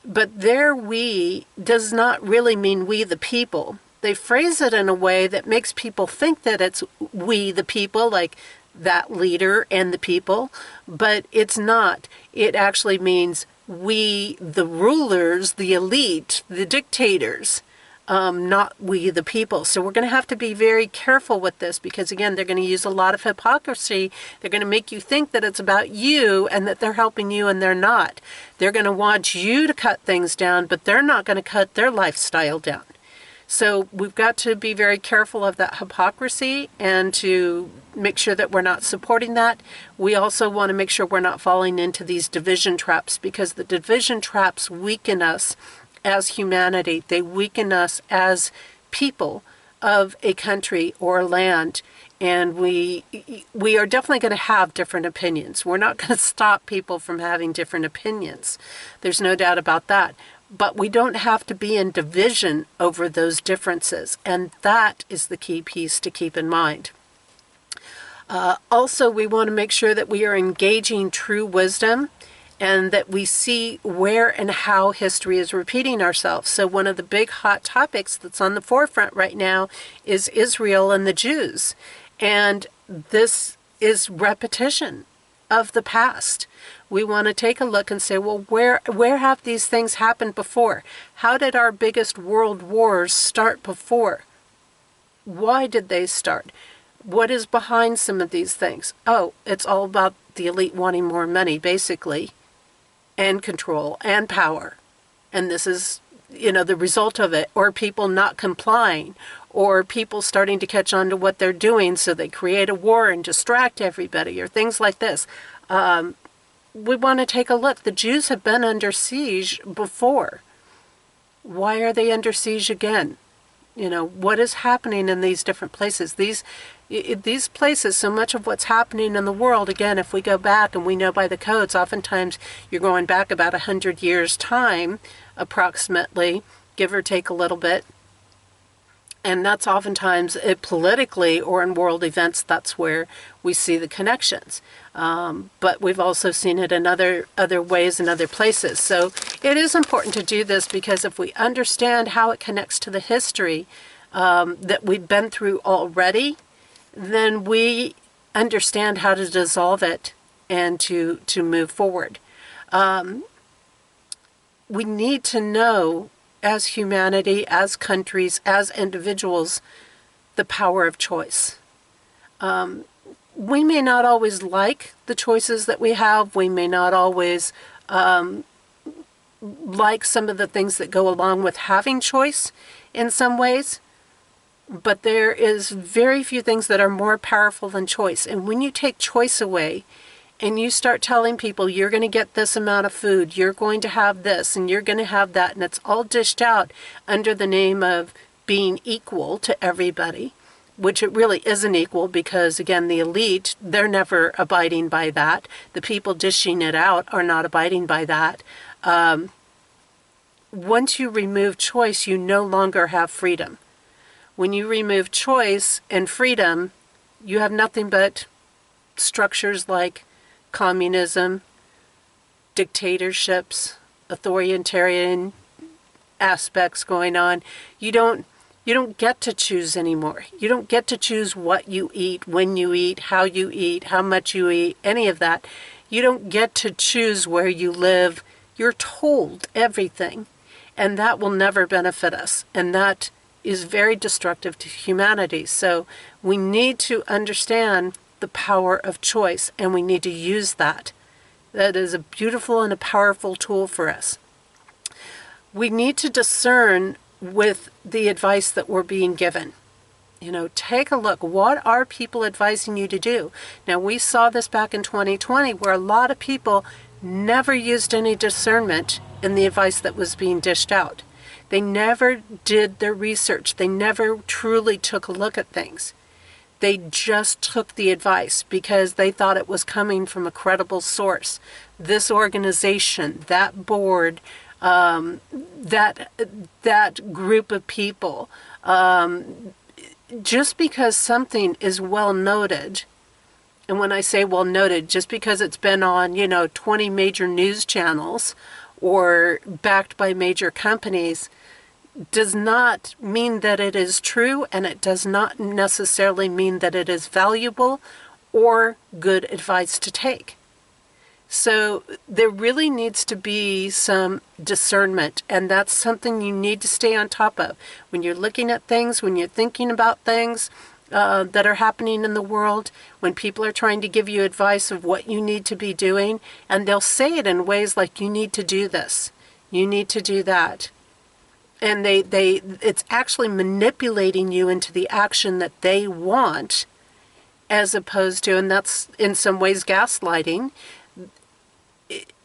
but their we does not really mean we the people. They phrase it in a way that makes people think that it's we the people, like that leader and the people, but it's not. It actually means we the rulers, the elite, the dictators, not we the people. So we're going to have to be very careful with this because, again, they're going to use a lot of hypocrisy. They're going to make you think that it's about you and that they're helping you, and they're not. They're going to want you to cut things down, but they're not going to cut their lifestyle down. So we've got to be very careful of that hypocrisy and to make sure that we're not supporting that. We also want to make sure we're not falling into these division traps, because the division traps weaken us as humanity. They weaken us as people of a country or land. And we are definitely going to have different opinions. We're not going to stop people from having different opinions. There's no doubt about that. But we don't have to be in division over those differences. And that is the key piece to keep in mind. Also, we want to make sure that we are engaging true wisdom and that we see where and how history is repeating ourselves. So one of the big hot topics that's on the forefront right now is Israel and the Jews. And this is repetition of the past. We want to take a look and say, well, where have these things happened before? How did our biggest world wars start before? Why did they start? What is behind some of these things? Oh, it's all about the elite wanting more money, basically, and control and power. And this is, the result of it, or people not complying, or people starting to catch on to what they're doing, so they create a war and distract everybody, or things like this. We want to take a look. The Jews have been under siege before. Why are they under siege again? What is happening in these different places? These places, so much of what's happening in the world, again, if we go back, and we know by the codes, oftentimes you're going back about 100 years' time, approximately, give or take a little bit. And that's oftentimes politically or in world events, that's where we see the connections. But we've also seen it in other ways in other places. So it is important to do this, because if we understand how it connects to the history that we've been through already, then we understand how to dissolve it and to move forward. We need to know, as humanity, as countries, as individuals, the power of choice. We may not always like the choices that we have. We may not always like some of the things that go along with having choice in some ways. But there is very few things that are more powerful than choice. And when you take choice away, and you start telling people, you're going to get this amount of food, you're going to have this, and you're going to have that, and it's all dished out under the name of being equal to everybody, which it really isn't equal, because, again, the elite, they're never abiding by that. The people dishing it out are not abiding by that. Once you remove choice, you no longer have freedom. When you remove choice and freedom, you have nothing but structures like communism, dictatorships, authoritarian aspects going on. You don't get to choose anymore. You don't get to choose what you eat, when you eat, how much you eat, any of that. You don't get to choose where you live. You're told everything, and that will never benefit us, and that is very destructive to humanity. So we need to understand the power of choice, and we need to use that. That is a beautiful and a powerful tool for us. We need to discern with the advice that we're being given. Take a look. What are people advising you to do? Now, we saw this back in 2020, where a lot of people never used any discernment in the advice that was being dished out. They never did their research. They never truly took a look at things. They just took the advice because they thought it was coming from a credible source. This organization, that board, that group of people. Just because something is well noted, and when I say well noted, just because it's been on, 20 major news channels or backed by major companies, does not mean that it is true, and it does not necessarily mean that it is valuable or good advice to take. So there really needs to be some discernment, and that's something you need to stay on top of. When you're looking at things, when you're thinking about things that are happening in the world, when people are trying to give you advice of what you need to be doing, and they'll say it in ways like, you need to do this, you need to do that. And it's actually manipulating you into the action that they want, as opposed to, and that's in some ways gaslighting,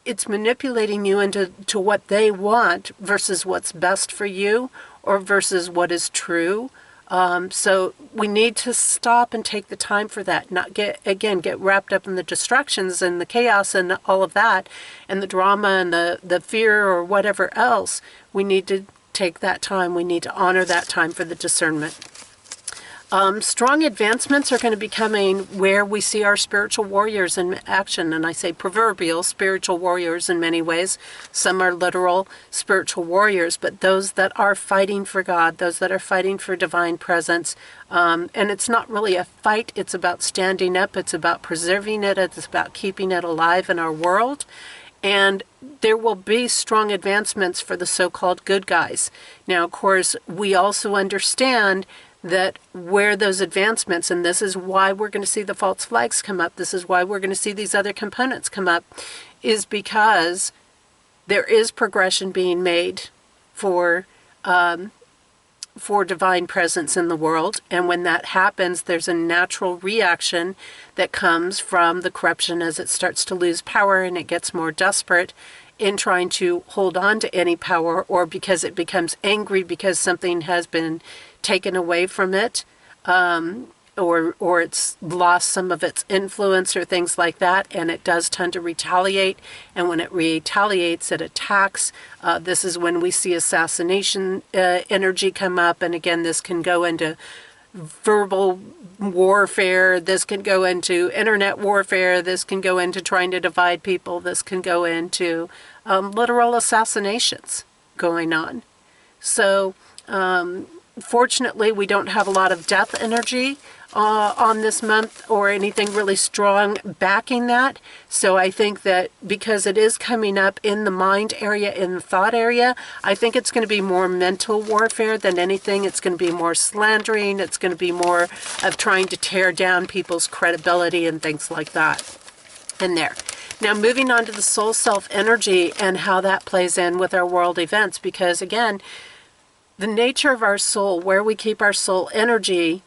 it's manipulating you into what they want versus what's best for you, or versus what is true. So we need to stop and take the time for that, not get wrapped up in the distractions and the chaos and all of that, and the drama and the fear or whatever else. We need to take that time. We need to honor that time for the discernment. Strong advancements are going to be coming where we see our spiritual warriors in action. And I say proverbial spiritual warriors in many ways. Some are literal spiritual warriors, but those that are fighting for God, those that are fighting for divine presence. And it's not really a fight. It's about standing up. It's about preserving it. It's about keeping it alive in our world. And there will be strong advancements for the so-called good guys. Now, of course, we also understand that where those advancements, and this is why we're going to see the false flags come up, this is why we're going to see these other components come up, is because there is progression being made for divine presence in the world. And when that happens, there's a natural reaction that comes from the corruption as it starts to lose power and it gets more desperate in trying to hold on to any power, or because it becomes angry because something has been taken away from it, or it's lost some of its influence or things like that, and it does tend to retaliate. And when it retaliates, it attacks. This is when we see assassination energy come up. And again, this can go into verbal warfare. This can go into internet warfare. This can go into trying to divide people. This can go into literal assassinations going on. So fortunately, we don't have a lot of death energy on this month or anything really strong backing that. So I think that because it is coming up in the mind area, in the thought area, I think it's going to be more mental warfare than anything. It's going to be more slandering. It's going to be more of trying to tear down people's credibility and things like that in there. Now, moving on to the soul self energy and how that plays in with our world events, because again, the nature of our soul, where we keep our soul energy,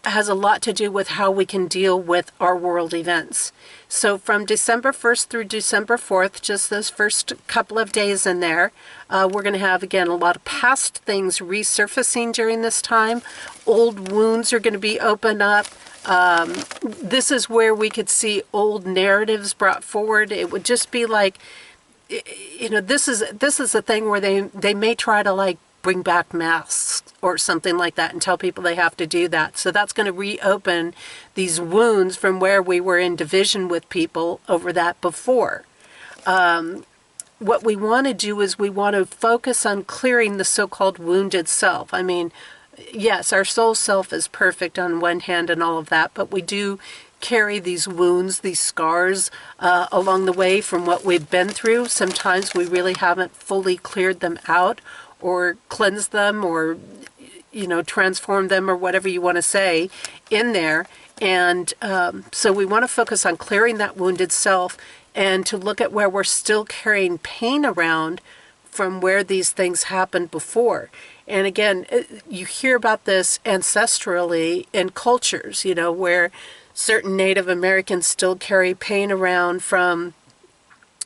has a lot to do with how we can deal with our world events. So from December 1st through December 4th, just those first couple of days in there, we're going to have, again, a lot of past things resurfacing during this time. Old wounds are going to be opened up. This is where we could see old narratives brought forward. It would just be like, this is a thing where they may try to bring back masks or something like that and tell people they have to do that. So that's going to reopen these wounds from where we were in division with people over that before. What we want to do is we want to focus on clearing the so-called wounded self. I mean, yes, our soul self is perfect on one hand and all of that, but we do carry these wounds, these scars along the way from what we've been through. Sometimes we really haven't fully cleared them out or cleanse them or, transform them or whatever you want to say in there. And so we want to focus on clearing that wounded self and to look at where we're still carrying pain around from where these things happened before. And again, you hear about this ancestrally in cultures, where certain Native Americans still carry pain around from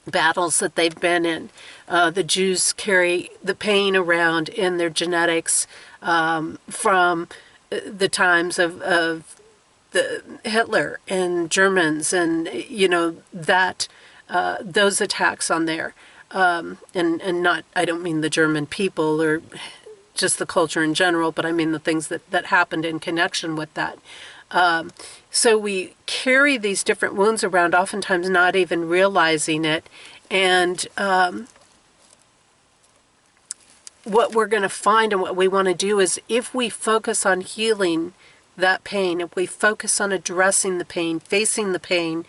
battles that they've been in. The Jews carry the pain around in their genetics from the times of the Hitler and Germans and, that those attacks on there. And not, I don't mean the German people or just the culture in general, but I mean the things that happened in connection with that. So we carry these different wounds around, oftentimes not even realizing it. And what we're going to find and what we want to do is if we focus on healing that pain, if we focus on addressing the pain, facing the pain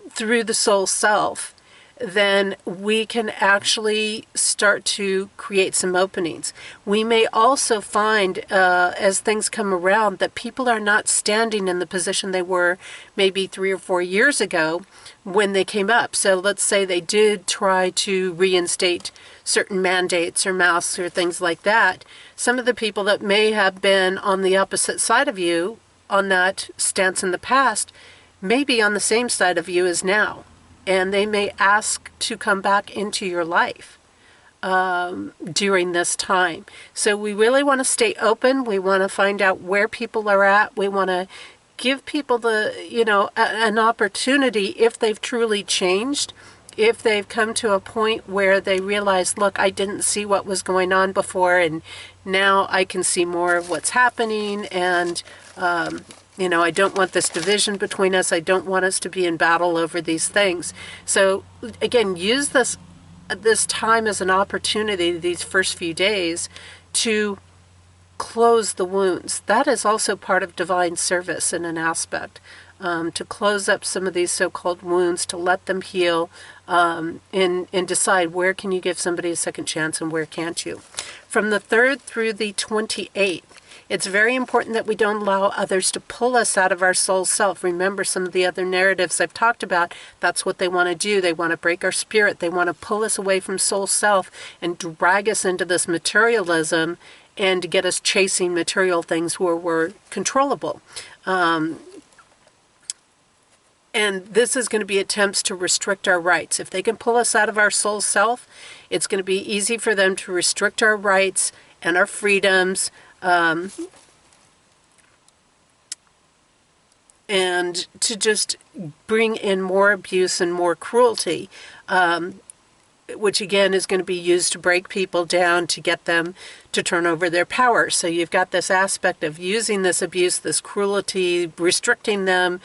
through the soul self, then we can actually start to create some openings. We may also find, as things come around, that people are not standing in the position they were maybe 3 or 4 years ago when they came up. So let's say they did try to reinstate certain mandates or masks or things like that. Some of the people that may have been on the opposite side of you on that stance in the past may be on the same side of you as now. And they may ask to come back into your life during this time. So we really want to stay open. We want to find out where people are at. We want to give people the, an opportunity if they've truly changed if they've come to a point where they realize, look, I didn't see what was going on before, and now I can see more of what's happening, and I don't want this division between us. I don't want us to be in battle over these things. So again, use this time as an opportunity, these first few days, to close the wounds. That is also part of divine service in an aspect. To close up some of these so-called wounds, to let them heal, and decide where can you give somebody a second chance and where can't you. From the 3rd through the 28th, it's very important that we don't allow others to pull us out of our soul self. Remember some of the other narratives I've talked about. That's what they want to do. They want to break our spirit. They want to pull us away from soul self and drag us into this materialism and get us chasing material things where we're controllable. And this is going to be attempts to restrict our rights. If they can pull us out of our soul self, it's going to be easy for them to restrict our rights and our freedoms, and to just bring in more abuse and more cruelty, which again is going to be used to break people down, to get them to turn over their power. So you've got this aspect of using this abuse, this cruelty, restricting them,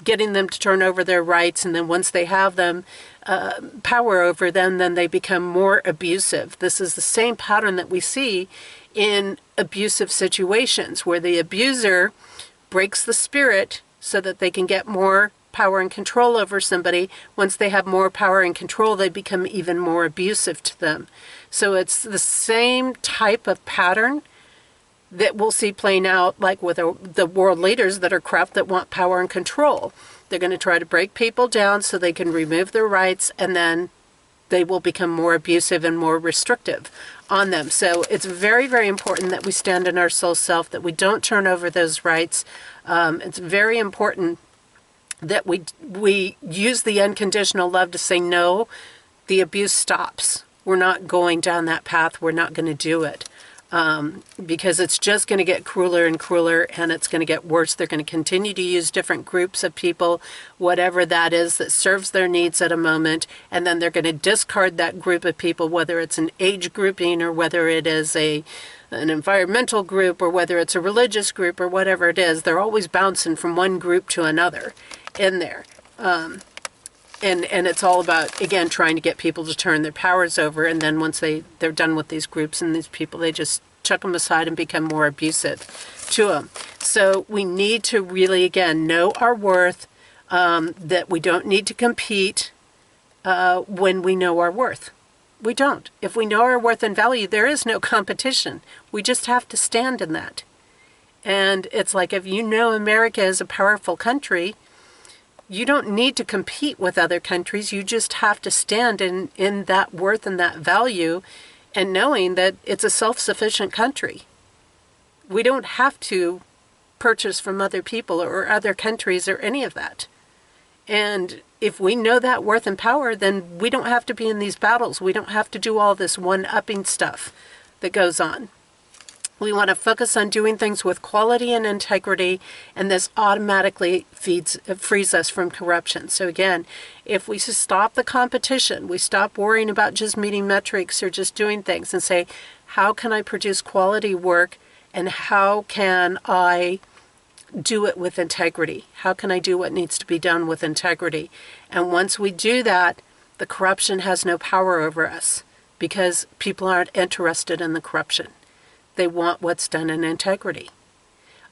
getting them to turn over their rights, and then once they have them, power over them, then they become more abusive. This is the same pattern that we see in abusive situations, where the abuser breaks the spirit so that they can get more power and control over somebody. Once they have more power and control, they become even more abusive to them. So it's the same type of pattern that we'll see playing out, like with the world leaders that are corrupt, that want power and control. They're going to try to break people down so they can remove their rights, and then they will become more abusive and more restrictive on them. So it's very, very important that we stand in our soul self, that we don't turn over those rights. It's very important that we use the unconditional love to say, no, the abuse stops. We're not going down that path. We're not going to do it. Because it's just going to get crueler and crueler, and it's going to get worse. They're going to continue to use different groups of people, whatever that is that serves their needs at a moment, and then they're going to discard that group of people, whether it's an age grouping or whether it is an environmental group or whether it's a religious group or whatever it is. They're always bouncing from one group to another in there. And it's all about, again, trying to get people to turn their powers over. And then once they're done with these groups and these people, they just chuck them aside and become more abusive to them. So we need to really, again, know our worth, that we don't need to compete when we know our worth. We don't. If we know our worth and value, there is no competition. We just have to stand in that. And it's like, if you know America is a powerful country, you don't need to compete with other countries. You just have to stand in that worth and that value, and knowing that it's a self-sufficient country. We don't have to purchase from other people or other countries or any of that. And if we know that worth and power, then we don't have to be in these battles. We don't have to do all this one-upping stuff that goes on. We want to focus on doing things with quality and integrity, and this automatically frees us from corruption. So again, if we stop the competition, we stop worrying about just meeting metrics or just doing things, and say, how can I produce quality work, and how can I do it with integrity? How can I do what needs to be done with integrity? And once we do that, the corruption has no power over us, because people aren't interested in the corruption. They want what's done in integrity.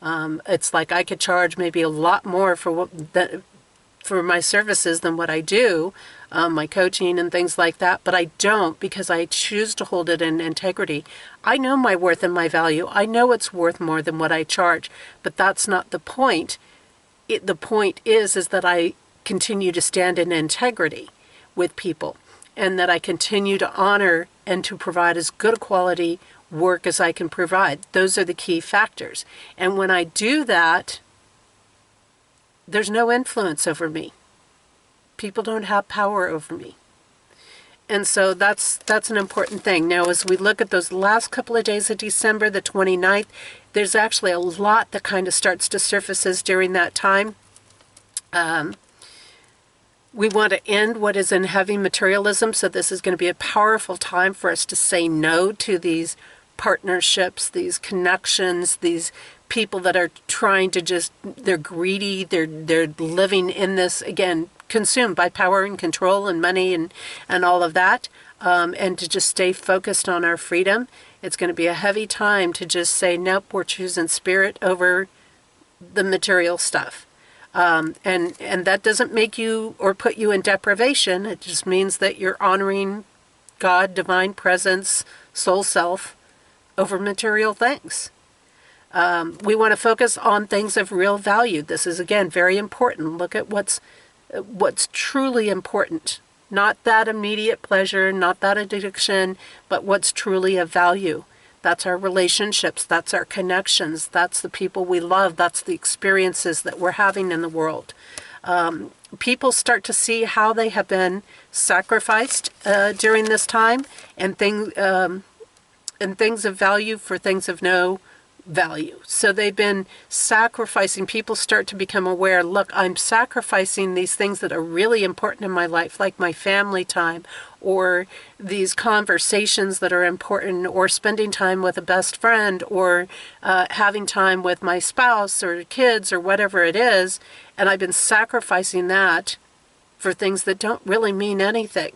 It's like I could charge maybe a lot more for my services than what I do, my coaching and things like that, but I don't, because I choose to hold it in integrity. I know my worth and my value. I know it's worth more than what I charge, but that's not the point. The point is that I continue to stand in integrity with people, and that I continue to honor and to provide as good a quality work as I can provide. Those are the key factors. And when I do that, there's no influence over me. People don't have power over me. And so that's an important thing. Now, as we look at those last couple of days of December, the 29th, there's actually a lot that kind of starts to surface during that time. We want to end what is in heavy materialism, so this is going to be a powerful time for us to say no to these partnerships, these connections, these people that are trying to just, they're greedy, they're living in this, again, consumed by power and control and money and all of that, and to just stay focused on our freedom. It's going to be a heavy time to just say, nope, we're choosing spirit over the material stuff. And that doesn't make you or put you in deprivation. It just means that you're honoring God, divine presence, soul self over material things. We want to focus on things of real value. This is, again, very important. Look at what's truly important. Not that immediate pleasure, not that addiction, but what's truly of value. That's our relationships, that's our connections, that's the people we love, that's the experiences that we're having in the world. People start to see how they have been sacrificed during this time, and things of value for things of no value. So they've been sacrificing. People start to become aware, look, I'm sacrificing these things that are really important in my life, like my family time, or these conversations that are important, or spending time with a best friend, or having time with my spouse or kids or whatever it is. And I've been sacrificing that for things that don't really mean anything,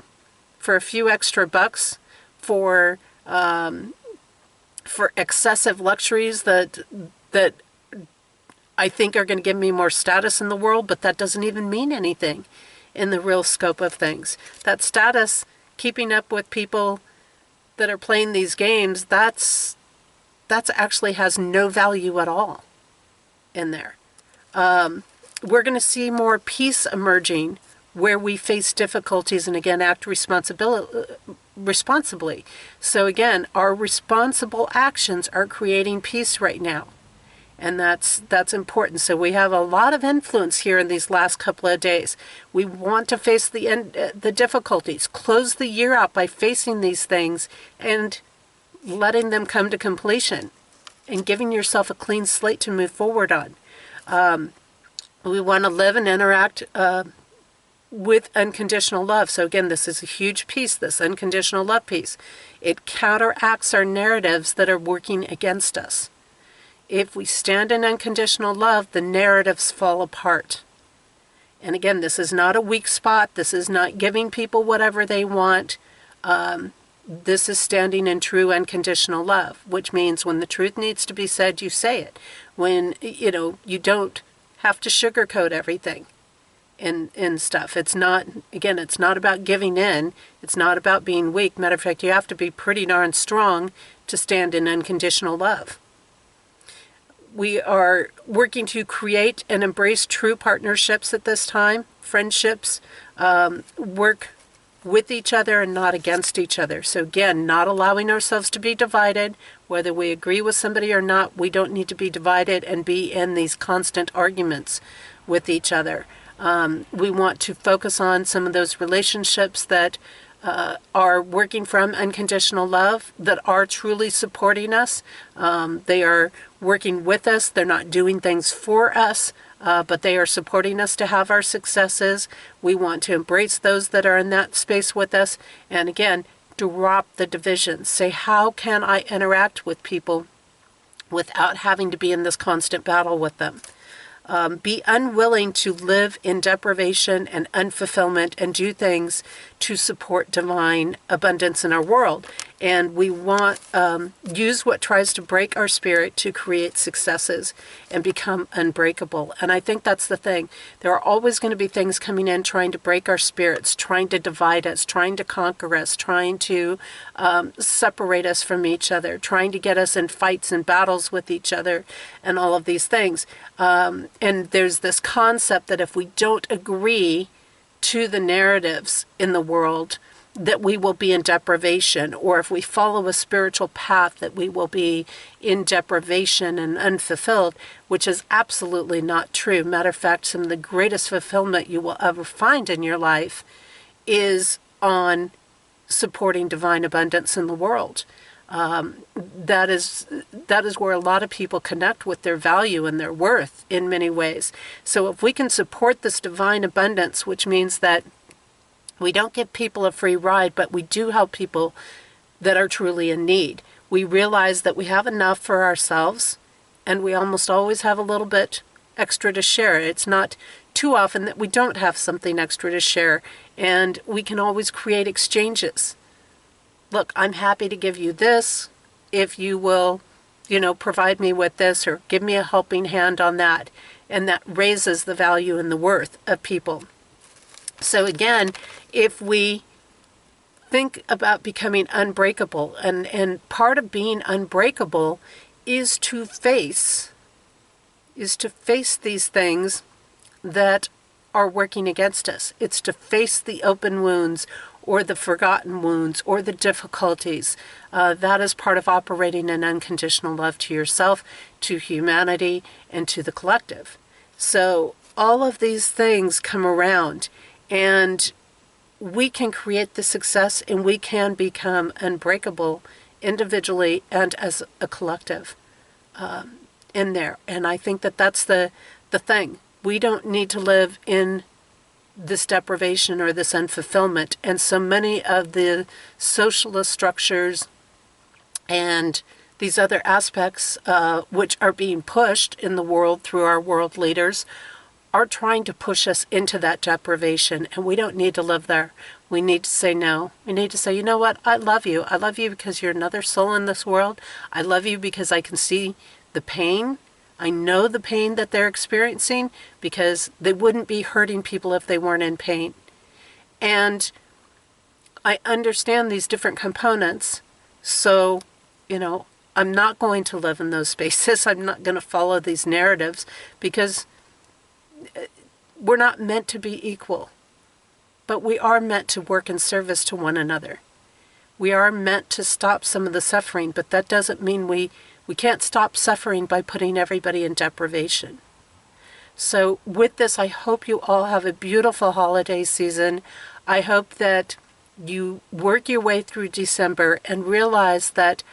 for a few extra bucks, for excessive luxuries that I think are going to give me more status in the world, but that doesn't even mean anything in the real scope of things. That status, keeping up with people that are playing these games, that's actually has no value at all in there. We're going to see more peace emerging where we face difficulties and, again, act responsibly. So again, our responsible actions are creating peace right now. And that's important. So we have a lot of influence here in these last couple of days. We want to face the difficulties, close the year out by facing these things and letting them come to completion and giving yourself a clean slate to move forward on. We want to live and interact with unconditional love. So again, this is a huge piece, this unconditional love piece. It counteracts our narratives that are working against us. If we stand in unconditional love, the narratives fall apart. And again, this is not a weak spot. This is not giving people whatever they want. This is standing in true unconditional love, which means when the truth needs to be said, you say it. When, you don't have to sugarcoat everything and stuff. It's not, again, it's not about giving in. It's not about being weak. Matter of fact, you have to be pretty darn strong to stand in unconditional love. We are working to create and embrace true partnerships at this time, friendships, work with each other and not against each other. So again, not allowing ourselves to be divided. Whether we agree with somebody or not, we don't need to be divided and be in these constant arguments with each other. We want to focus on some of those relationships that are working from unconditional love, that are truly supporting us. They are working with us. They're not doing things for us, but they are supporting us to have our successes. We want to embrace those that are in that space with us. And again, drop the divisions. Say, how can I interact with people without having to be in this constant battle with them? Be unwilling to live in deprivation and unfulfillment and do things to support divine abundance in our world. And we want use what tries to break our spirit to create successes and become unbreakable. And I think that's the thing. There are always going to be things coming in trying to break our spirits, trying to divide us, trying to conquer us, trying to separate us from each other, trying to get us in fights and battles with each other and all of these things. And there's this concept that if we don't agree to the narratives in the world, that we will be in deprivation, or if we follow a spiritual path, that we will be in deprivation and unfulfilled, which is absolutely not true. Matter of fact, some of the greatest fulfillment you will ever find in your life is on supporting divine abundance in the world. That is where a lot of people connect with their value and their worth in many ways. So if we can support this divine abundance, which means that we don't give people a free ride, but we do help people that are truly in need. We realize that we have enough for ourselves, and we almost always have a little bit extra to share. It's not too often that we don't have something extra to share, and we can always create exchanges. Look, I'm happy to give you this if you will, provide me with this or give me a helping hand on that. And that raises the value and the worth of people. So again, if we think about becoming unbreakable, and part of being unbreakable is to face these things that are working against us. It's to face the open wounds or the forgotten wounds or the difficulties. That is part of operating in unconditional love to yourself, to humanity, and to the collective. So all of these things come around, and we can create the success, and we can become unbreakable individually and as a collective in there. And I think that that's the thing. We don't need to live in this deprivation or this unfulfillment. And so many of the socialist structures and these other aspects which are being pushed in the world through our world leaders are trying to push us into that deprivation, and we don't need to live there. We need to say no. We need to say, you know what, I love you. I love you because you're another soul in this world. I love you because I can see the pain. I know the pain that they're experiencing, because they wouldn't be hurting people if they weren't in pain. And I understand these different components, so, I'm not going to live in those spaces. I'm not going to follow these narratives, because we're not meant to be equal, but we are meant to work in service to one another. We are meant to stop some of the suffering, but that doesn't mean we can't stop suffering by putting everybody in deprivation. So with this, I hope you all have a beautiful holiday season. I hope that you work your way through December and realize that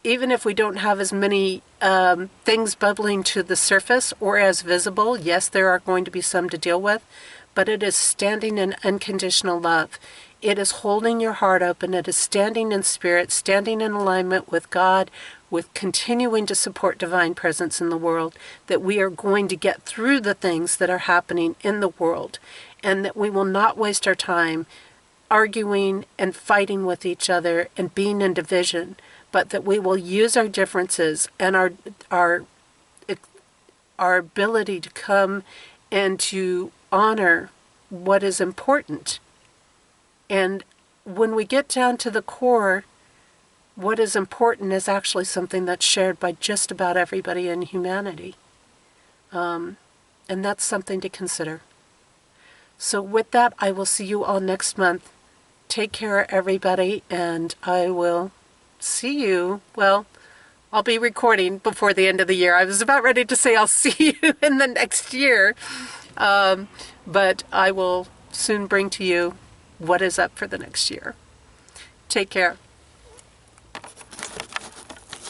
even if we don't have as many things bubbling to the surface or as visible, yes, there are going to be some to deal with, but it is standing in unconditional love. It is holding your heart open. It is standing in spirit, standing in alignment with God, with continuing to support divine presence in the world, that we are going to get through the things that are happening in the world, and that we will not waste our time arguing and fighting with each other and being in division, but that we will use our differences and our ability to come and to honor what is important. And when we get down to the core, what is important is actually something that's shared by just about everybody in humanity. And that's something to consider. So with that, I will see you all next month. Take care, everybody, and I will see you. Well, I'll be recording before the end of the year. I was about ready to say I'll see you in the next year. But I will soon bring to you what is up for the next year. Take care.